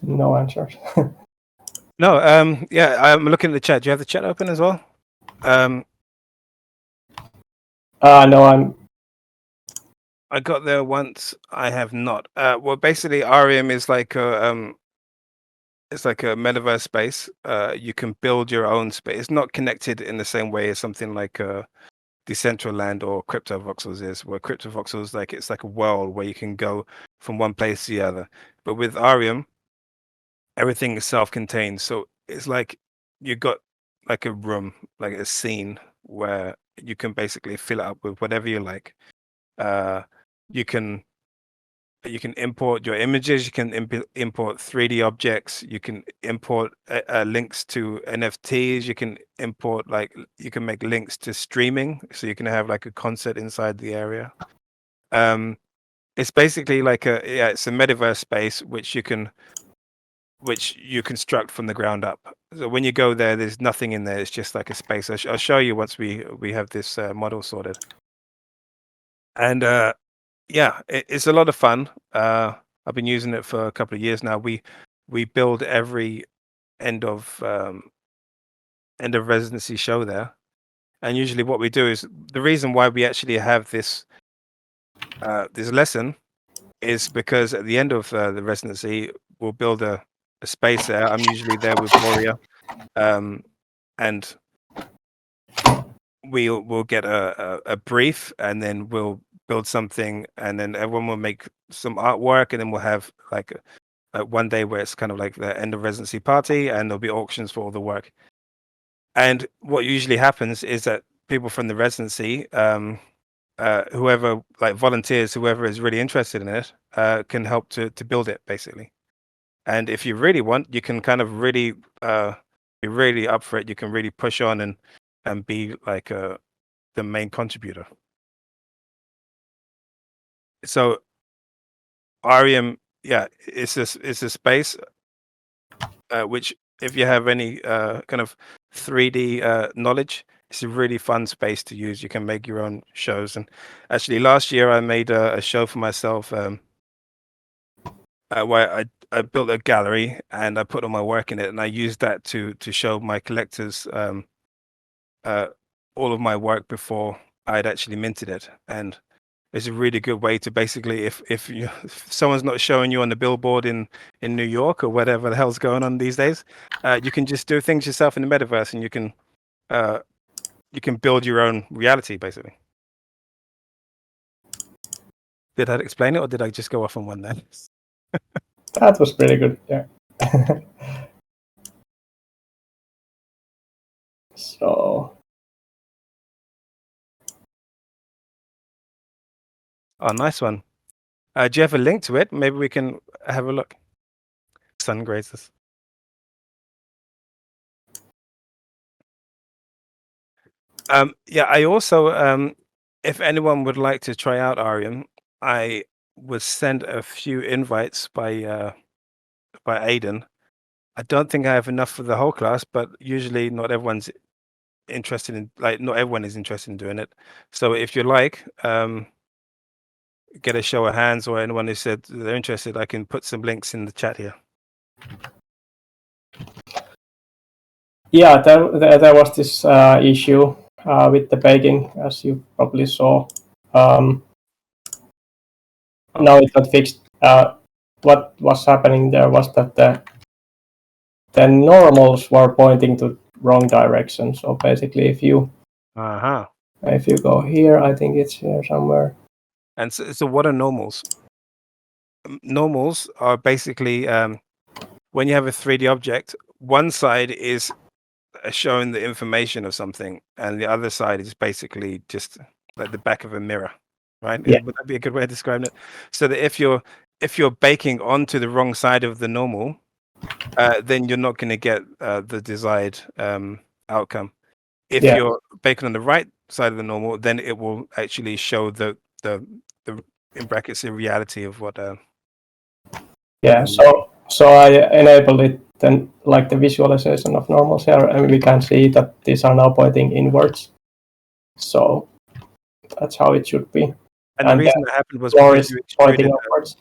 No answers. No, yeah, I'm looking at the chat. Do you have the chat open as well? No, I got there once. I have not. Well, basically, Arium is like it's like a metaverse space. You can build your own space. It's not connected in the same way as something like Decentraland or CryptoVoxels is, where CryptoVoxels like it's like a world where you can go from one place to the other. But with Arium, everything is self-contained. So it's like you got like a room, like a scene where you can basically fill it up with whatever you like. You can import your images. You can import 3D objects. You can import links to NFTs. You can import you can make links to streaming, so you can have like a concert inside the area. It's basically like it's a metaverse space which you construct from the ground up. So when you go there, there's nothing in there. It's just like a space. I'll show you once we have this model sorted. And yeah, it's a lot of fun. I've been using it for a couple of years now. We build every end of residency show there, and usually what we do is the reason why we actually have this this lesson is because at the end of the residency we'll build a space there. I'm usually there with Borya, and we'll get a brief, and then we'll build something, and then everyone will make some artwork, and then we'll have like one day where it's kind of like the end of residency party, and there'll be auctions for all the work. And what usually happens is that people from the residency, whoever like volunteers, whoever is really interested in it, can help to build it basically. And if you really want, you can kind of really be really up for it. You can really push on and be like the main contributor. So Arium, yeah, it's a space which, if you have any kind of 3D knowledge, it's a really fun space to use. You can make your own shows. And actually, last year I made a show for myself where I built a gallery and I put all my work in it, and I used that to show my collectors all of my work before I'd actually minted it. And it's a really good way to basically, if someone's not showing you on the billboard in New York or whatever the hell's going on these days, you can just do things yourself in the metaverse, and you can build your own reality basically. Did I explain it, or did I just go off on one then? That was pretty good. Yeah. So. Oh, nice one. Do you have a link to it? Maybe we can have a look. Sun grazes. Yeah, I also, if anyone would like to try out Arium, I was sent a few invites by Aiden. I don't think I have enough for the whole class, but usually not everyone's interested in, like, not everyone is interested in doing it. So if you like, get a show of hands, or anyone who said they're interested, I can put some links in the chat here. Yeah, there was this issue with the baking, as you probably saw. Now it's not fixed. What was happening there was that the normals were pointing to wrong direction. So basically, if you go here, I think it's here somewhere. And so what are normals? Normals are basically when you have a 3D object, one side is showing the information of something, and the other side is basically just like the back of a mirror, right? Yeah. Would that be a good way of describing it? So that if you're baking onto the wrong side of the normal, then you're not going to get the desired outcome. If you're baking on the right side of the normal, then it will actually show the in brackets the reality of what. Yeah. So I enabled it then, like the visualization of normals here, and we can see that these are now pointing inwards. So that's how it should be. And the reason that happened was floor because is you pointing extruded upwards.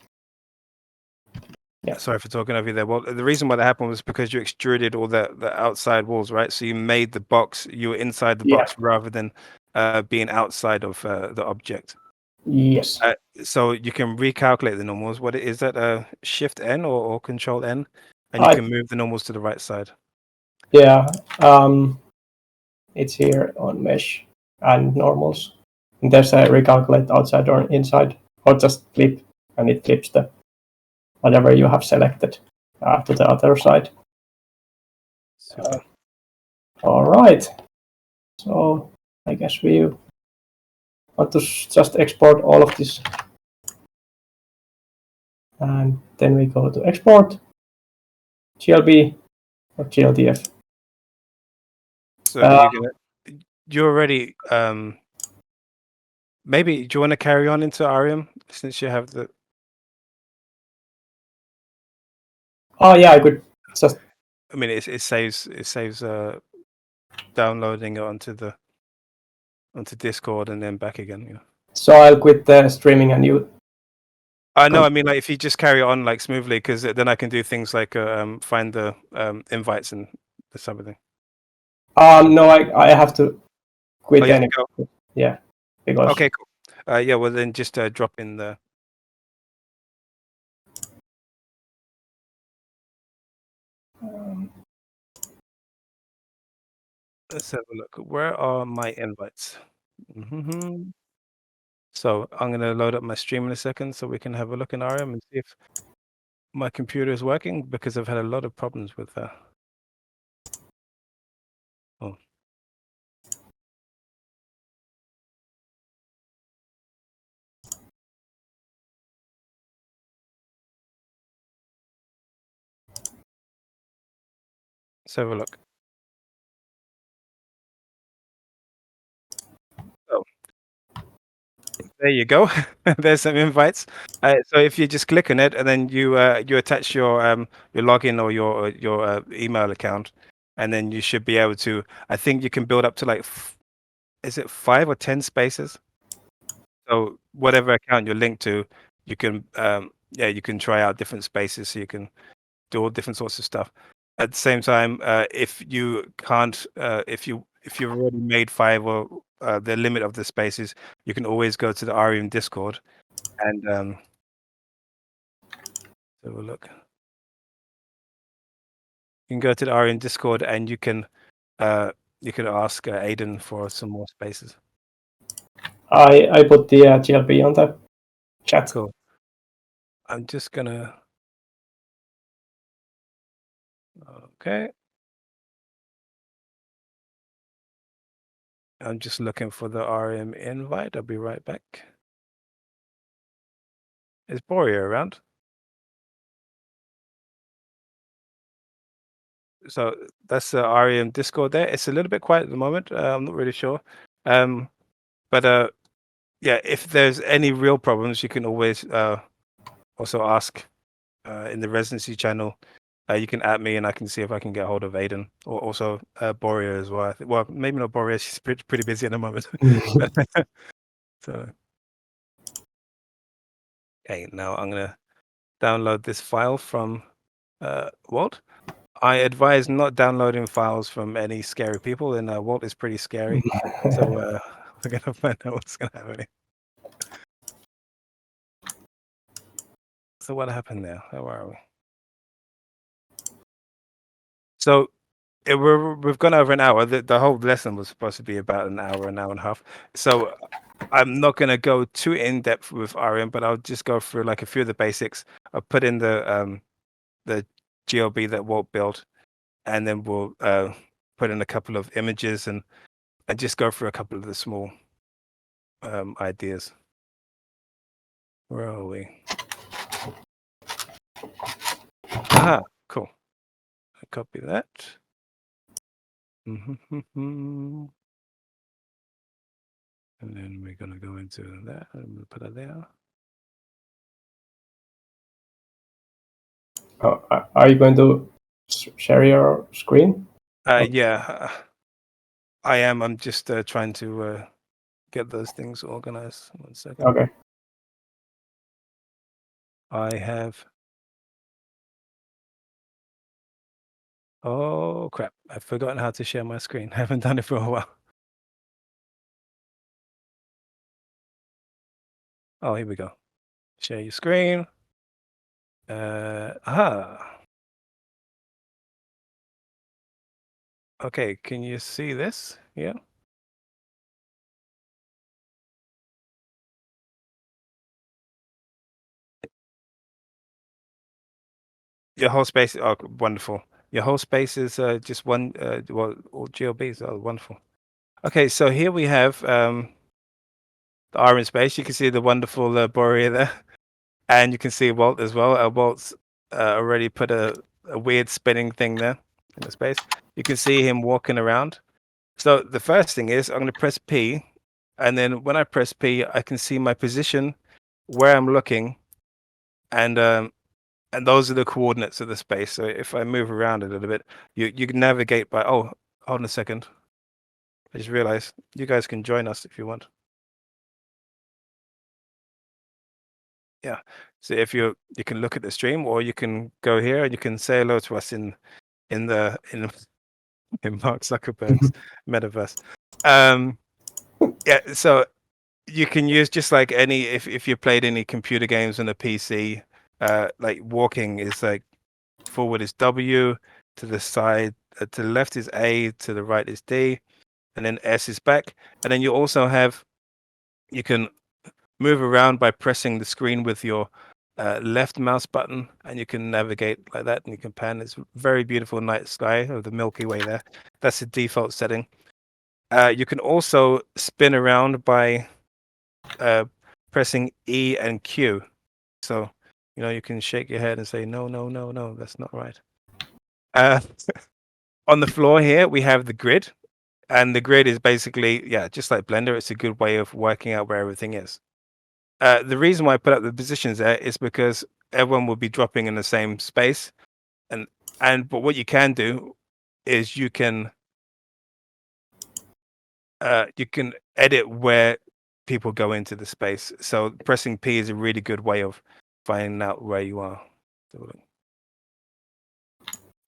Yeah. Sorry for talking over you there. Well, the reason why that happened was because you extruded all the outside walls, right? So you made the box, you were inside the box rather than being outside of the object. Yes. So you can recalculate the normals. What is that? Shift N or Control N, and you can move the normals to the right side. Yeah. It's here on mesh and normals. And there's a recalculate outside or inside, or just flip, and it flips the whatever you have selected to the other side. All right. So I guess we want to just export all of this. And then we go to export, GLB or GLDF. So you already, maybe, do you want to carry on into Arium since you have the... Oh yeah, I could just... I mean, it saves downloading it onto Discord and then back again. Yeah. So I'll quit the streaming and you... No, I mean, like, if you just carry on like smoothly, because then I can do things like find the invites and this type of thing. No, I have to quit anyway. Yeah. Because... Okay, cool. Yeah, well then just drop in the... Let's have a look. Where are my invites? So I'm going to load up my stream in a second so we can have a look in Arium and see if my computer is working, because I've had a lot of problems with that. Oh. Let's have a look. Oh, there you go. There's some invites. So if you just click on it and then you attach your login or your email account, and then you should be able to... I think you can build up to like is it 5 or 10 spaces? So whatever account you're linked to, you can you can try out different spaces, so you can do all different sorts of stuff. At the same time, if you can't, if you've already made 5 or the limit of the spaces, you can always go to the Arium Discord and have a look. You can go to the Arium Discord and you can ask Aiden for some more spaces. I put the GLB on the chat. Cool. I'm just gonna... Okay. I'm just looking for the Arium invite. I'll be right back. Is Borya around? So that's the Arium Discord there. It's a little bit quiet at the moment. I'm not really sure. But yeah, if there's any real problems, you can always also ask in the residency channel. You can add me and I can see if I can get hold of Aiden, or also Borya as well. Well, maybe not Borya. She's pretty busy at the moment. So, okay, now I'm gonna download this file from Walt. I advise not downloading files from any scary people, and Walt is pretty scary. So we're gonna find out what's gonna happen. So what happened there? How are we? So we've gone over an hour. The whole lesson was supposed to be about an hour and a half. So I'm not going to go too in depth with Arium, but I'll just go through like a few of the basics. I'll put in the GLB that Walt built, and then we'll put in a couple of images and just go through a couple of the small ideas. Where are we? Ah, cool. I copy that. And then we're going to go into that. I'm going to put it there. Are you going to share your screen? Yeah, I am. I'm just trying to get those things organized. 1 second. Okay. I have Oh crap! I've forgotten how to share my screen. I haven't done it for a while. Oh, here we go. Share your screen. Okay, can you see this? Yeah. Your whole space. Oh, wonderful. Your whole space is just one. Well, all GLBs. Oh, wonderful. Okay, so here we have the Arium space. You can see the wonderful Borya there, and you can see Walt as well. Walt's already put a weird spinning thing there in the space. You can see him walking around. So the first thing is I'm going to press P, and then when I press P, I can see my position, where I'm looking, and those are the coordinates of the space. So if I move around a little bit, you can navigate by. Oh, hold on a second. I just realized you guys can join us if you want. Yeah. So if you can look at the stream, or you can go here and you can say hello to us in Mark Zuckerberg's metaverse. Yeah. So you can use just like any if you played any computer games on a PC, like walking is like forward is W, to the side to the left is A, to the right is D, and then S is back. And then you also have you can move around by pressing the screen with your left mouse button, and you can navigate like that, and you can pan. It's very beautiful night sky of the Milky Way there. That's the default setting. You can also spin around by pressing E and Q. So, you can shake your head and say, no, no, no, no, that's not right. On the floor here, we have the grid. And the grid is basically, just like Blender, it's a good way of working out where everything is. The reason why I put up the positions there is because everyone will be dropping in the same space. But what you can do is you can edit where people go into the space. So pressing P is a really good way of finding out where you are.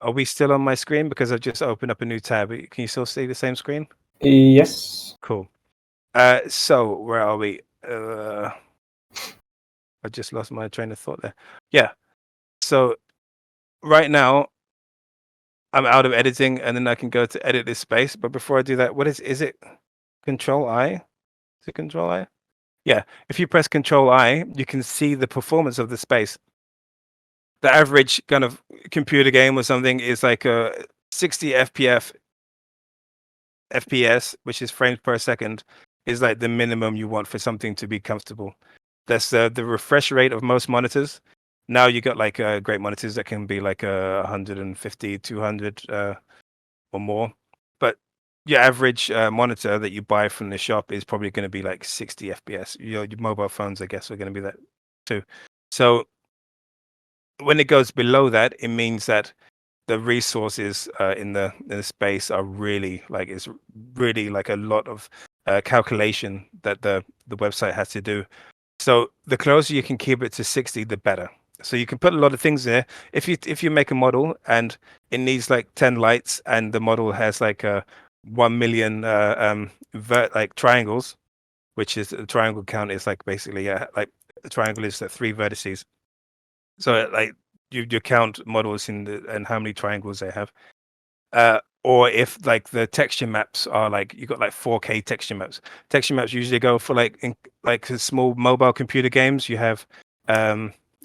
Are we still on my screen? Because I've just opened up a new tab. Can you still see the same screen? Yes. Cool. So where are we? I just lost my train of thought there. Yeah. So right now I'm out of editing, and then I can go to edit this space. But before I do that, what is it? Control I? Is it Control I? Yeah. If you press Control I, you can see the performance of the space. The average kind of computer game or something is like a 60 FPS, which is frames per second, is like the minimum you want for something to be comfortable. That's the refresh rate of most monitors. Now you got like great monitors that can be like 150, 200 or more. But your average monitor that you buy from the shop is probably going to be like 60 FPS. Your mobile phones, I guess, are going to be that too. So when it goes below that, it means that the resources in the space are really it's really like a lot of calculation that the website has to do. So the closer you can keep it to 60, the better. So you can put a lot of things there. If you make a model and it needs like 10 lights, and the model has like 1 million triangles, which is the triangle count is like basically like a triangle is 3 vertices. So like you count models and how many triangles they have. Or if like the texture maps are like you got like 4K texture maps. Texture maps usually go for like in like small mobile computer games. You have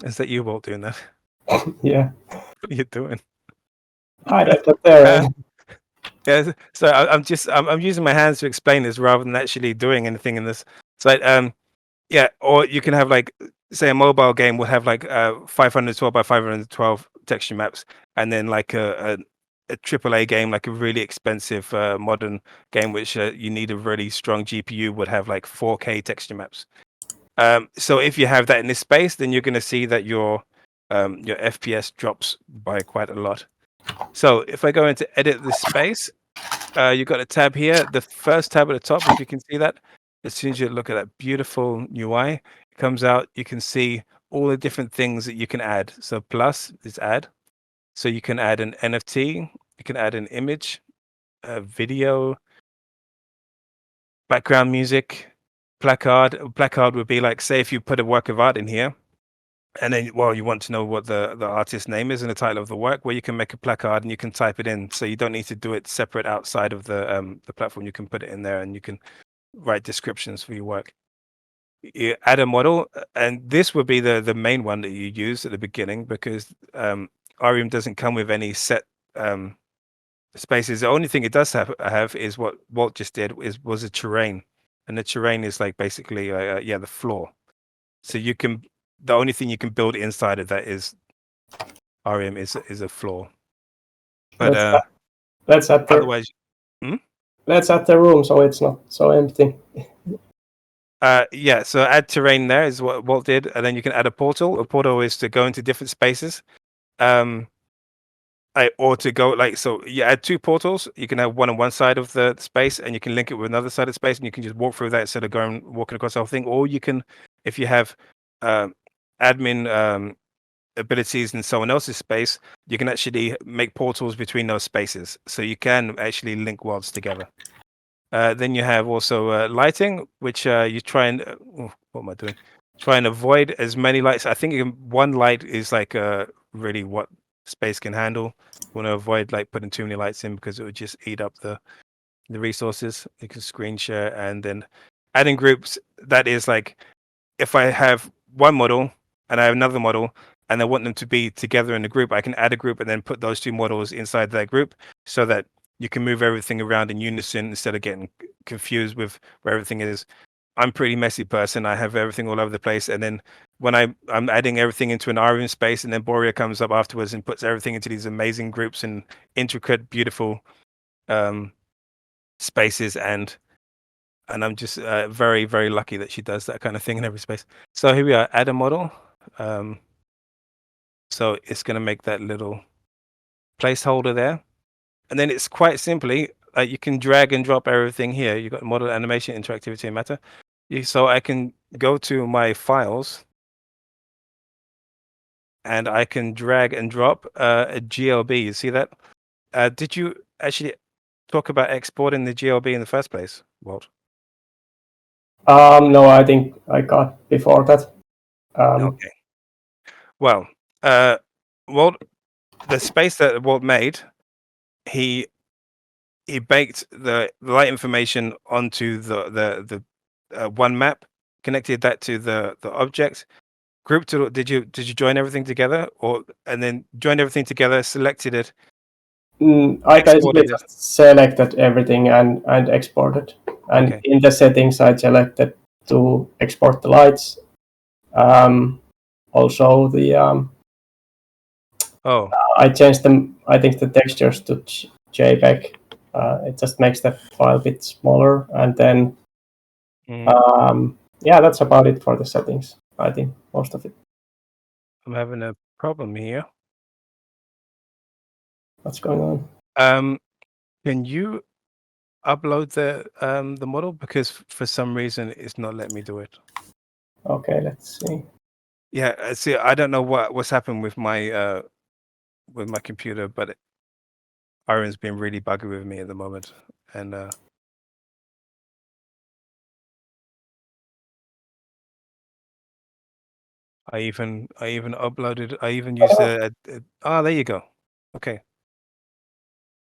is that you, Walt, doing that? Yeah. What are you doing? I left it there. Yeah, so I'm using my hands to explain this rather than actually doing anything in this. It's like yeah, or you can have like say a mobile game will have like 512 by 512 texture maps, and then like a AAA game, like a really expensive modern game, which you need a really strong GPU, would have like 4K texture maps. So if you have that in this space, then you're going to see that your FPS drops by quite a lot. So if I go into edit this space, you've got a tab here. The first tab at the top, if you can see that, as soon as you look at that beautiful UI, it comes out. You can see all the different things that you can add. So plus is add. So you can add an NFT, You can add an image, a video, background music, placard. A placard would be like, say, if you put a work of art in here, and then, well, you want to know what the artist's name is and the title of the work, well, you can make a placard and you can type it in. So you don't need to do it separate outside of the platform. You can put it in there and you can write descriptions for your work. You add a model, and this would be the main one that you use at the beginning, because Arium doesn't come with any set spaces. The only thing it does have is what Walt just did, was a terrain, and the terrain is like basically the floor. So you can, the only thing you can build inside of that is Arium is a floor. But let's add otherwise, let's add the room so it's not so empty. Yeah, so add terrain there is what Walt did, and then you can add a portal. A portal is to go into different spaces. Or to go like, so you add two portals. You can have one on one side of the space, and you can link it with another side of space, and you can just walk through that instead of walking across the whole thing. Or you can, if you have admin abilities in someone else's space, you can actually make portals between those spaces, so you can actually link worlds together. Then you have also lighting, which you try and what am I doing? Try and avoid as many lights. I think one light is like really what space can handle. You want to avoid like putting too many lights in, because it would just eat up the resources. You can screen share, and then adding groups. That is like, if I have one model and I have another model and I want them to be together in a group, I can add a group and then put those two models inside that group, so that you can move everything around in unison instead of getting confused with where everything is. I'm a pretty messy person. I have everything all over the place, and then when I'm adding everything into an Arium space, and then Borya comes up afterwards and puts everything into these amazing groups and intricate, beautiful spaces, and I'm just very, very lucky that she does that kind of thing in every space. So here we are, add a model. So it's going to make that little placeholder there. And then it's quite simply, you can drag and drop everything here. You've got model, animation, interactivity, and matter. So I can go to my files, and I can drag and drop a GLB. You see that? Did you actually talk about exporting the GLB in the first place, Walt? No, I think I got before that. Okay. Well, Walt, the space that Walt made, he baked the light information onto the one map, connected that to the object, grouped it. Did you join everything together, and then joined everything together, selected it? I basically just selected everything and exported. And okay. In the settings, I selected to export the lights. Also, the I changed them. I think the textures to JPEG. It just makes the file a bit smaller, and then yeah, that's about it for the settings. I think most of it. I'm having a problem here. What's going on? Can you upload the model, because for some reason it's not letting me do it? Okay, let's see. Yeah, see, I don't know what's happened with my computer, but Arium's been really buggy with me at the moment, and I even uploaded. I even used there you go. Okay,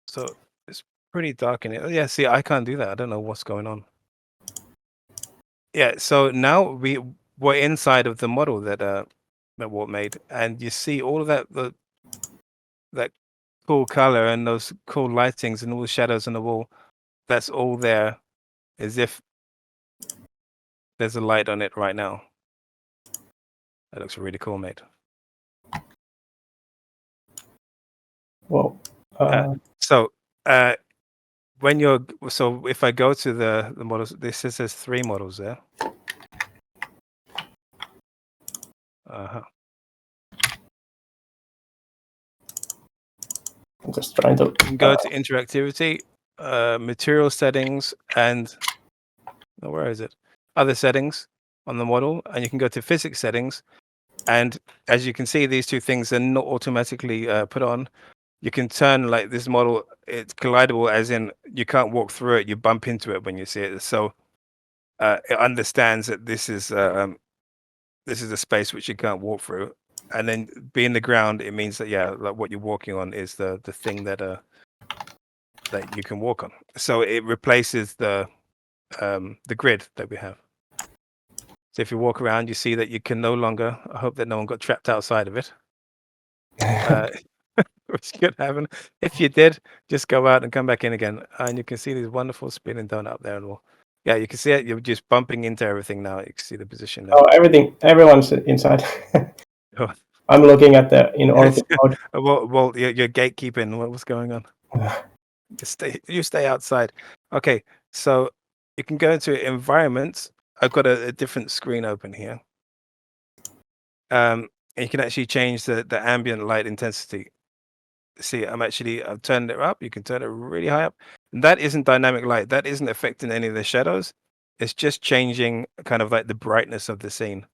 so it's pretty dark in it. Yeah, see, I can't do that. I don't know what's going on. Yeah, so now we're inside of the model that Walt made, and you see all of that cool color and those cool lightings and all the shadows on the wall. That's all there, as if there's a light on it right now. That looks really cool, mate. Whoa. When if I go to the models, this says 3 models there. I'm just trying to go to interactivity, material settings, and where is it? Other settings on the model, and you can go to physics settings. And as you can see, these two things are not automatically put on. you can turn like this model. It's collidable, as in you can't walk through it. You bump into it when you see it. So it understands that this is a space which you can't walk through. And then being the ground, it means that like what you're walking on is the thing that you can walk on. So it replaces the grid that we have. So if you walk around, you see that you can no longer. I hope that no one got trapped outside of it. Which could happen. If you did, just go out and come back in again, and you can see these wonderful spinning donut up there and all. Yeah, you can see it. You're just bumping into everything now. You can see the position now. Oh, everyone's inside. Oh. I'm looking at the in orbit mode. Well, you're gatekeeping. What's going on? You stay outside. Okay, so you can go into environments. I've got a different screen open here. And you can actually change the ambient light intensity. See, I've turned it up. You can turn it really high up. And that isn't dynamic light. That isn't affecting any of the shadows. It's just changing kind of like the brightness of the scene.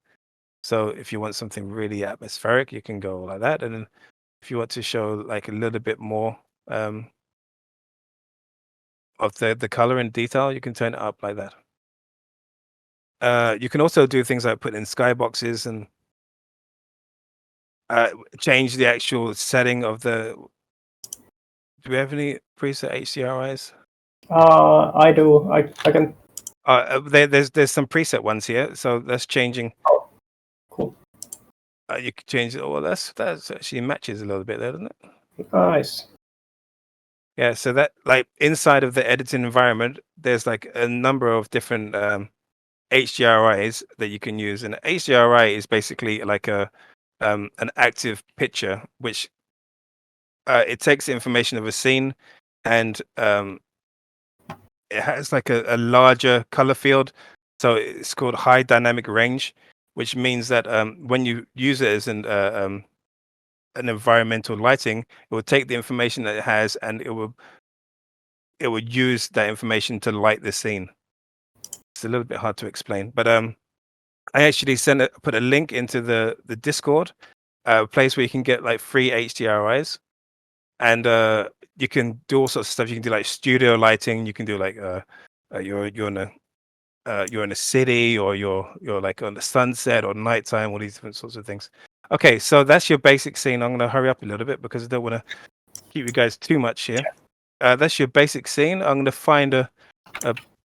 So if you want something really atmospheric, you can go like that. And then if you want to show like a little bit more of the color and detail, you can turn it up like that. You can also do things like put in skyboxes and change the actual setting of the. Do we have any preset HDRIs? I do. I can. There's some preset ones here, so that's changing. Oh, cool. You can change it. Well, that's actually matches a little bit there, doesn't it? Nice. Yeah, so that like inside of the editing environment, there's like a number of different HDRIs that you can use, and HDRI is basically like an active picture, which it takes the information of a scene and it has like a larger color field, so it's called high dynamic range, which means that when you use it as an environmental lighting, it will take the information that it has and it would use that information to light the scene. It's a little bit hard to explain, but I actually put a link into the Discord, place where you can get like free HDRIs, and you can do all sorts of stuff. You can do like studio lighting. You can do like you're in a city, or you're like on the sunset or nighttime, all these different sorts of things. Okay, so that's your basic scene. I'm going to hurry up a little bit because I don't want to keep you guys too much here. That's your basic scene. I'm going to find a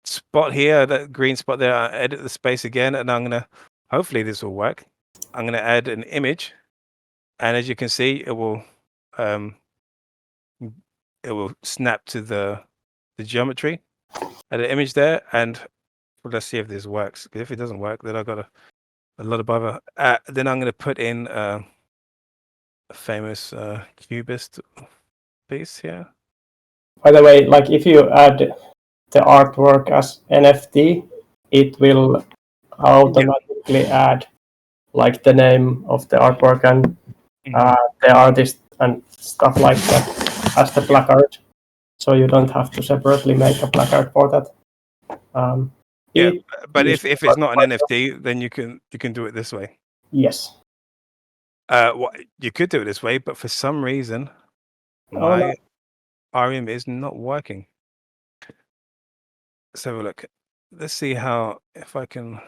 spot here, that green spot there. I edit the space again, and I'm going to, hopefully this will work. I'm going to add an image, and as you can see, it will snap to the geometry. Add an image there, and let's see if this works. Because if it doesn't work, then I've got a lot of bother. Then I'm going to put in a famous cubist piece here. By the way, like if you add the artwork as NFT, it will automatically add like the name of the artwork and the artist and stuff like that as the placard. So you don't have to separately make a placard for that. But if it's not an NFT, then you can do it this way. Yes. You could do it this way, but for some reason, my Arium is not working. Let's have a look. Let's see if I can.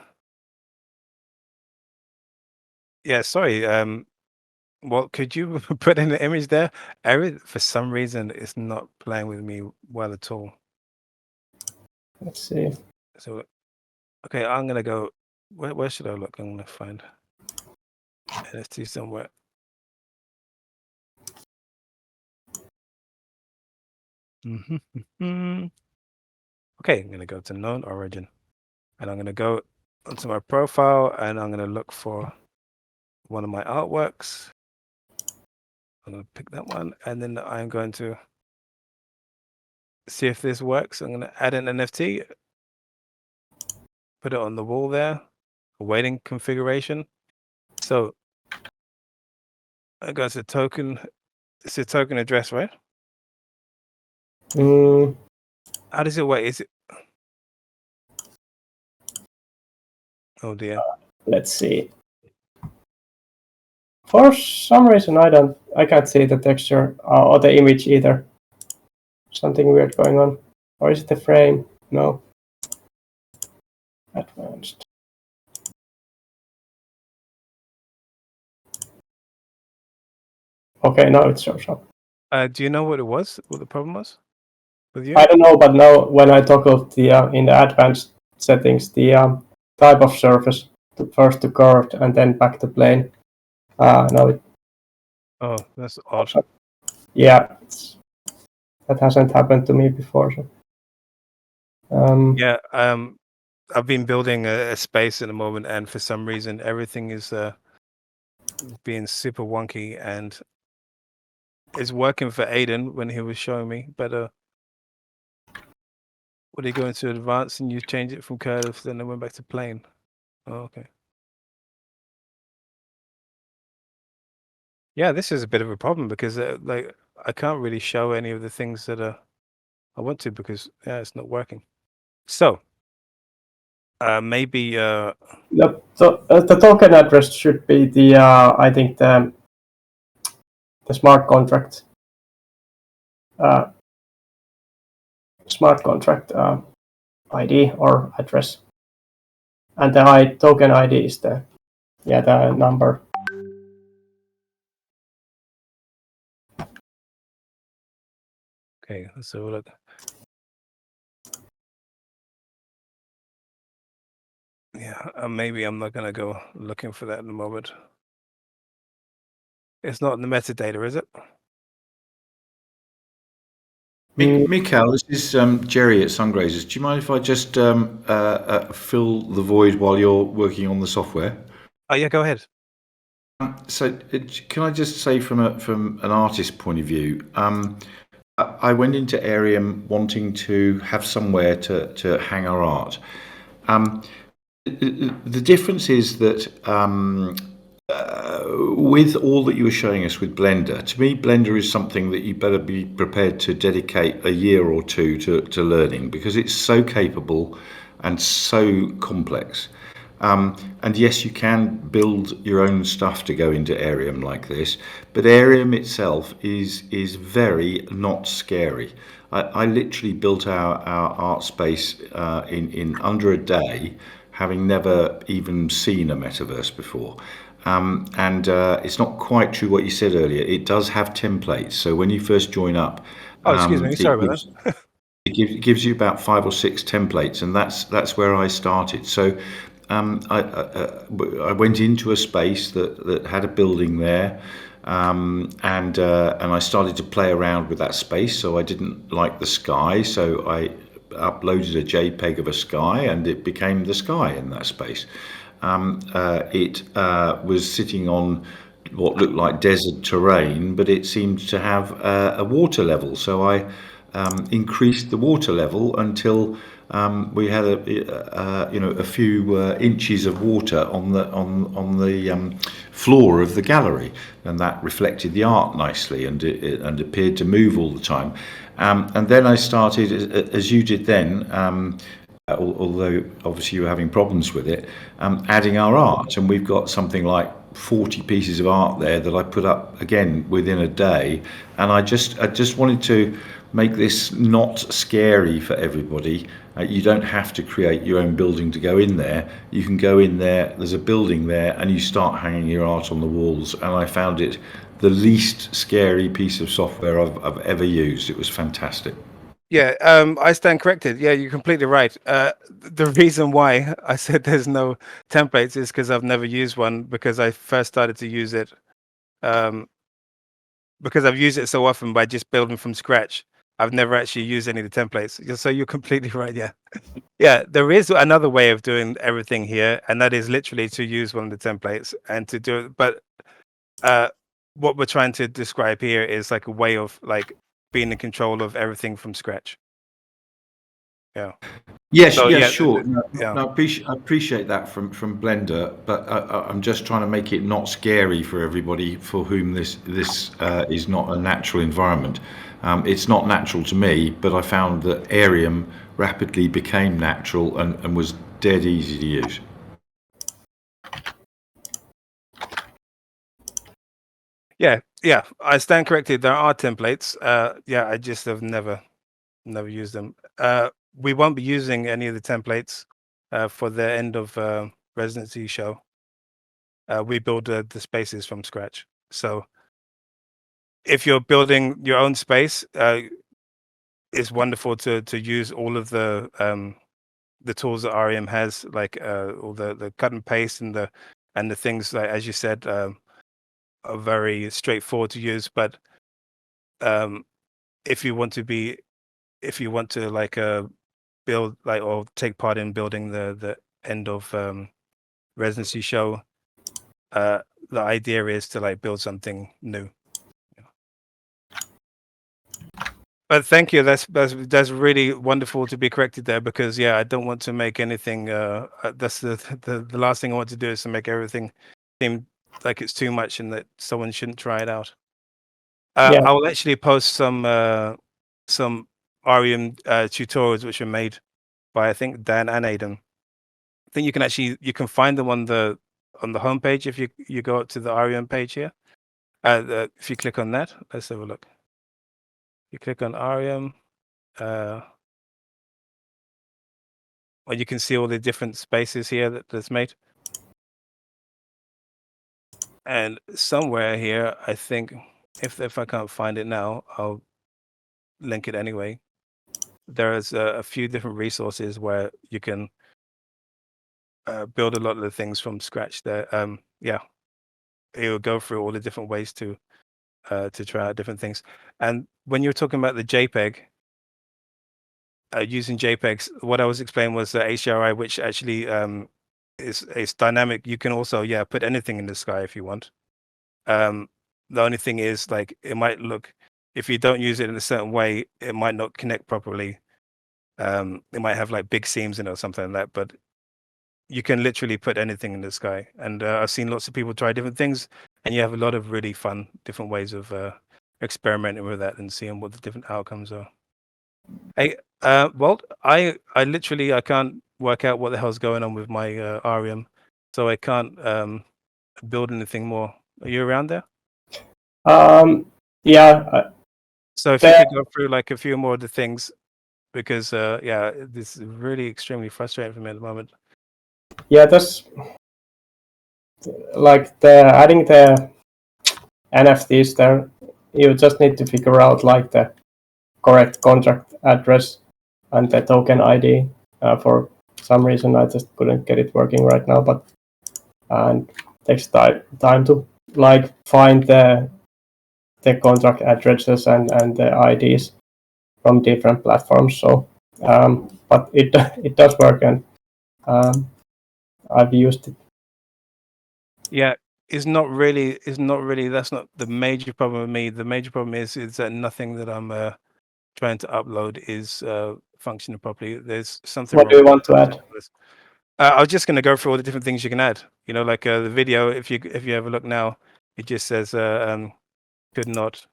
Yeah, sorry. Well, could you put in the image there? For some reason, it's not playing with me well at all. Let's see. So, okay, I'm gonna go. Where should I look? I'm gonna find NFT somewhere. Okay, I'm gonna go to known origin, and I'm gonna go onto my profile, and I'm gonna look for one of my artworks. I'm gonna pick that one, and then I'm going to see if this works. I'm gonna add an NFT, put it on the wall there, awaiting configuration. So I go to token. It's a token address, right? How does it work? Is it? Oh dear. Let's see. For some reason, I can't see the texture or the image either. Something weird going on. Or is it the frame? No. Advanced. Okay, now it shows up. Do you know what it was? What the problem was with you? I don't know, but now when I toggle the in the advanced settings, the type of surface first to curved and then back to plane. Now it. Oh, that's odd. Yeah, that hasn't happened to me before. So. Yeah, I've been building a space at the moment, and for some reason, everything is being super wonky, and it's working for Aiden when he was showing me. But when you go into advanced and you change it from curve, then it went back to plane. Oh, okay. Yeah, this is a bit of a problem because like I can't really show any of the things that I want to because it's not working. So maybe the token address should be the I think the smart contract ID or address, and the token ID is the number. Okay, let's have a look. Yeah, maybe I'm not gonna go looking for that in the moment. It's not in the metadata, is it? Mical, this is Jerry at Sungrazers. Do you mind if I just fill the void while you're working on the software? Oh yeah, go ahead. So, can I just say from an artist point of view, I went into Arium wanting to have somewhere to hang our art. The difference is that with all that you were showing us with Blender, to me, Blender is something that you better be prepared to dedicate a year or two to learning, because it's so capable and so complex. And yes, you can build your own stuff to go into Arium like this, but Arium itself is very not scary. I literally built our art space in under a day, having never even seen a metaverse before. And it's not quite true what you said earlier. It does have templates. So when you first join up, oh, excuse me, sorry about that. It gives you about 5 or 6 templates, and that's where I started. So I went into a space that had a building there, and I started to play around with that space. So I didn't like the sky, so I uploaded a JPEG of a sky, and it became the sky in that space. It was sitting on what looked like desert terrain, but it seemed to have a water level. So I increased the water level until we had a few inches of water on the floor of the gallery, and that reflected the art nicely, and it appeared to move all the time. And then I started, as you did then, although obviously you were having problems with it, adding our art, and we've got something like 40 pieces of art there that I put up again within a day. And I just wanted to make this not scary for everybody. You don't have to create your own building to go in there. You can go in there, there's a building there, and you start hanging your art on the walls. And I found it the least scary piece of software I've ever used. It was fantastic. Yeah, I stand corrected. Yeah, you're completely right. The reason why I said there's no templates is because I've never used one, because I first started to use it because I've used it so often by just building from scratch. I've never actually used any of the templates. So you're completely right. Yeah. Yeah, there is another way of doing everything here, and that is literally to use one of the templates and to do it. But what we're trying to describe here is like a way of like being in control of everything from scratch. Yeah. Yes, So, yes, yeah, sure. yeah. No, I appreciate that from Blender, but I'm just trying to make it not scary for everybody for whom this is not a natural environment. It's not natural to me, but I found that Arium rapidly became natural and was dead easy to use. Yeah, I stand corrected. There are templates. Yeah, I just have never used them. We won't be using any of the templates for the end of residency show. We build the spaces from scratch. So if you're building your own space, it's wonderful to use all of the tools that Arium has, like all the cut and paste and the things that, as you said, are very straightforward to use. But if you want to like build like or take part in building the end of residency show, the idea is to like build something new. But thank you. That's really wonderful to be corrected there, because yeah, I don't want to make anything. That's the last thing I want to do is to make everything seem like it's too much and that someone shouldn't try it out. Yeah. I will actually post some Arium tutorials which are made by, I think, Dan and Aidan. I think you can find them on the homepage if you go up to the Arium page here. If you click on that, let's have a look. You click on Arium, well, you can see all the different spaces here that's made. And somewhere here, I think, if I can't find it now, I'll link it anyway. There's a few different resources where you can build a lot of the things from scratch there. Yeah, it will go through all the different ways to try out different things. And when you're talking about the JPEG, using JPEGs, what I was explaining was HDRI, which actually is dynamic. You can also put anything in the sky if you want. The only thing is, like, it might look, if you don't use it in a certain way, it might not connect properly. It might have like big seams in it or something like that, but you can literally put anything in the sky. And I've seen lots of people try different things, and you have a lot of really fun different ways of experimenting with that and seeing what the different outcomes are. Hey, Walt, I literally I can't work out what the hell's going on with my Arium, so I can't build anything more. Are you around there? Yeah. So if you could go through like a few more of the things, because yeah, this is really extremely frustrating for me at the moment. Yeah, that's like adding the NFTs there. You just need to figure out like the correct contract address and the token ID. For some reason, I just couldn't get it working right now, but and takes time to like find the contract addresses and the IDs from different platforms. So, but it does work, and I've used it. Yeah, it's not really. That's not the major problem with me. The major problem is that nothing that I'm trying to upload is functioning properly. There's something. What do you want to add? I was just going to go through all the different things you can add. You know, like the video. If you have a look now, it just says could not.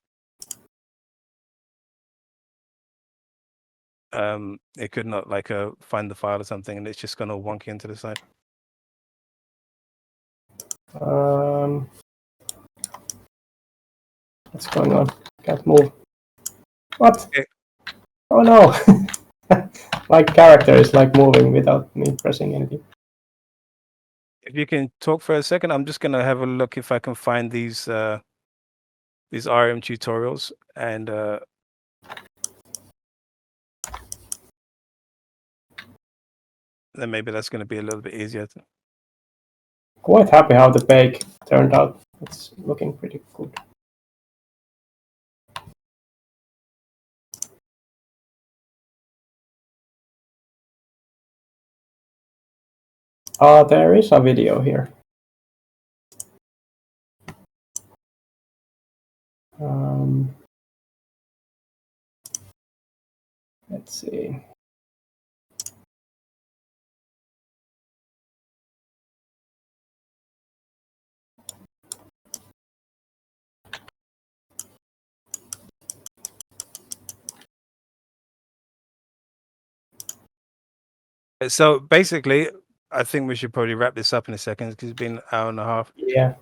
It could not like find the file or something, and it's just gone all wonky into the side. What's going on? Can't move. What? Okay. Oh no! My character is like moving without me pressing anything. If you can talk for a second, I'm just gonna have a look if I can find these Arium tutorials, and then maybe that's going to be a little bit easier. Quite happy how the bake turned out. It's looking pretty good. There is a video here. Let's see. So basically, I think we should probably wrap this up in a second because it's been an hour and a half. Yeah.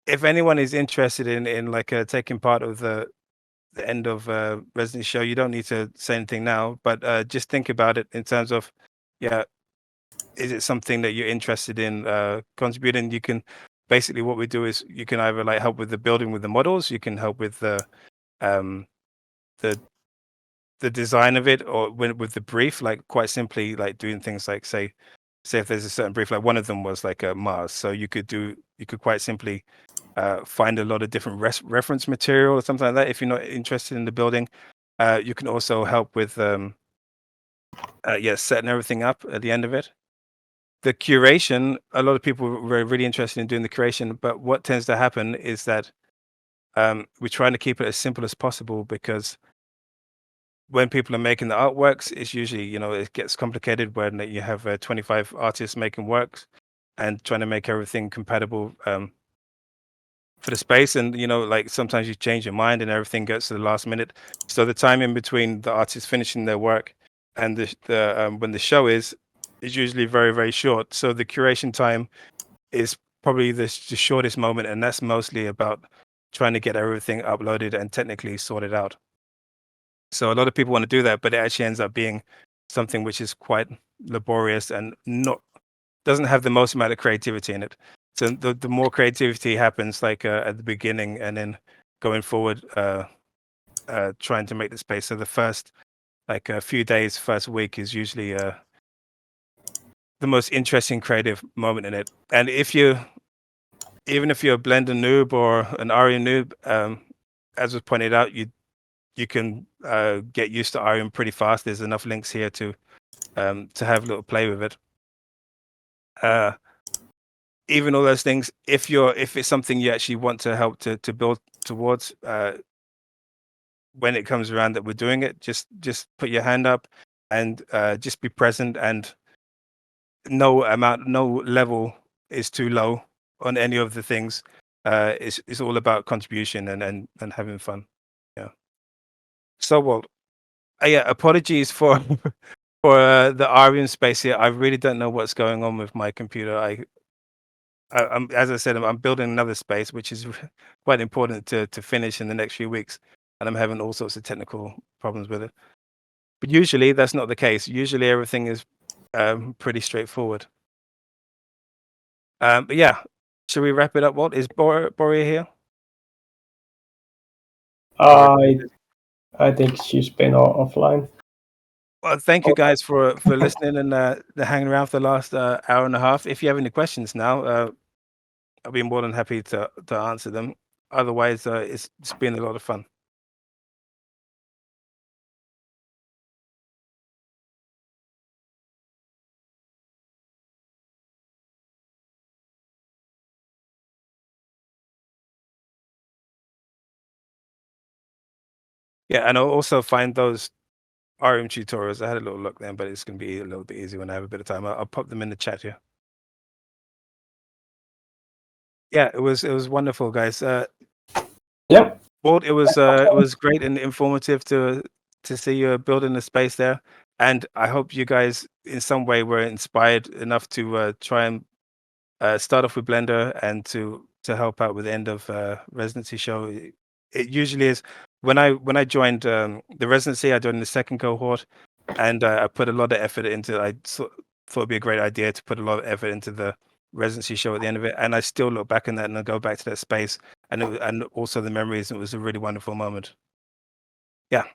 if anyone is interested in like taking part of the end of residency show, you don't need to say anything now, but just think about it in terms of, yeah, is it something that you're interested in contributing? You can basically, what we do is you can either like help with the building with the models, you can help with the design of it, or with the brief, like quite simply like doing things like say if there's a certain brief, like one of them was like a Mars, so you could quite simply find a lot of different reference material or something like that. If you're not interested in the building, you can also help with setting everything up at the end of it. The curation, a lot of people were really interested in doing the curation, but what tends to happen is that we're trying to keep it as simple as possible, because when people are making the artworks, it's usually, it gets complicated when you have 25 artists making works and trying to make everything compatible for the space. And, like sometimes you change your mind and everything gets to the last minute. So the time in between the artists finishing their work and when the show is usually very, very short. So the curation time is probably the shortest moment, and that's mostly about trying to get everything uploaded and technically sorted out. So a lot of people want to do that, but it actually ends up being something which is quite laborious and doesn't have the most amount of creativity in it. So the more creativity happens like at the beginning, and then going forward, trying to make the space. So the first like a few days, first week is usually the most interesting creative moment in it. And even if you're a Blender noob or an Arium noob, as was pointed out, you can get used to Arium pretty fast. There's enough links here to have a little play with it. Even all those things, if it's something you actually want to help to build towards, when it comes around that we're doing it, just put your hand up and just be present, and no level is too low on any of the things. It's all about contribution and having fun. Yeah. So, Walt, yeah, apologies for for the Arium space here. I really don't know what's going on with my computer. I'm, as I said, I'm building another space, which is quite important to finish in the next few weeks, and I'm having all sorts of technical problems with it. But usually that's not the case. Usually everything is pretty straightforward. But yeah, should we wrap it up, Walt? Is Borya here? I think she's been offline. Well, thank you guys for listening and hanging around for the last hour and a half. If you have any questions now, I'll be more than happy to answer them. Otherwise, it's been a lot of fun. Yeah, and I'll also find those Arium tutorials. I had a little look then, but it's going to be a little bit easier when I have a bit of time. I'll pop them in the chat here. Yeah, it was wonderful, guys. Yeah, Walt, it was great and informative to see you building a space there, and I hope you guys in some way were inspired enough to try and start off with Blender and to help out with the end of residency show. It usually is. When I joined the residency, I joined the second cohort, and I put a lot of effort into. I thought it'd be a great idea to put a lot of effort into the residency show at the end of it, and I still look back on that and I go back to that space and also the memories. It was a really wonderful moment. Yeah.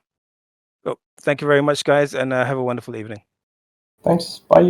Well, thank you very much, guys, and have a wonderful evening. Thanks. Bye.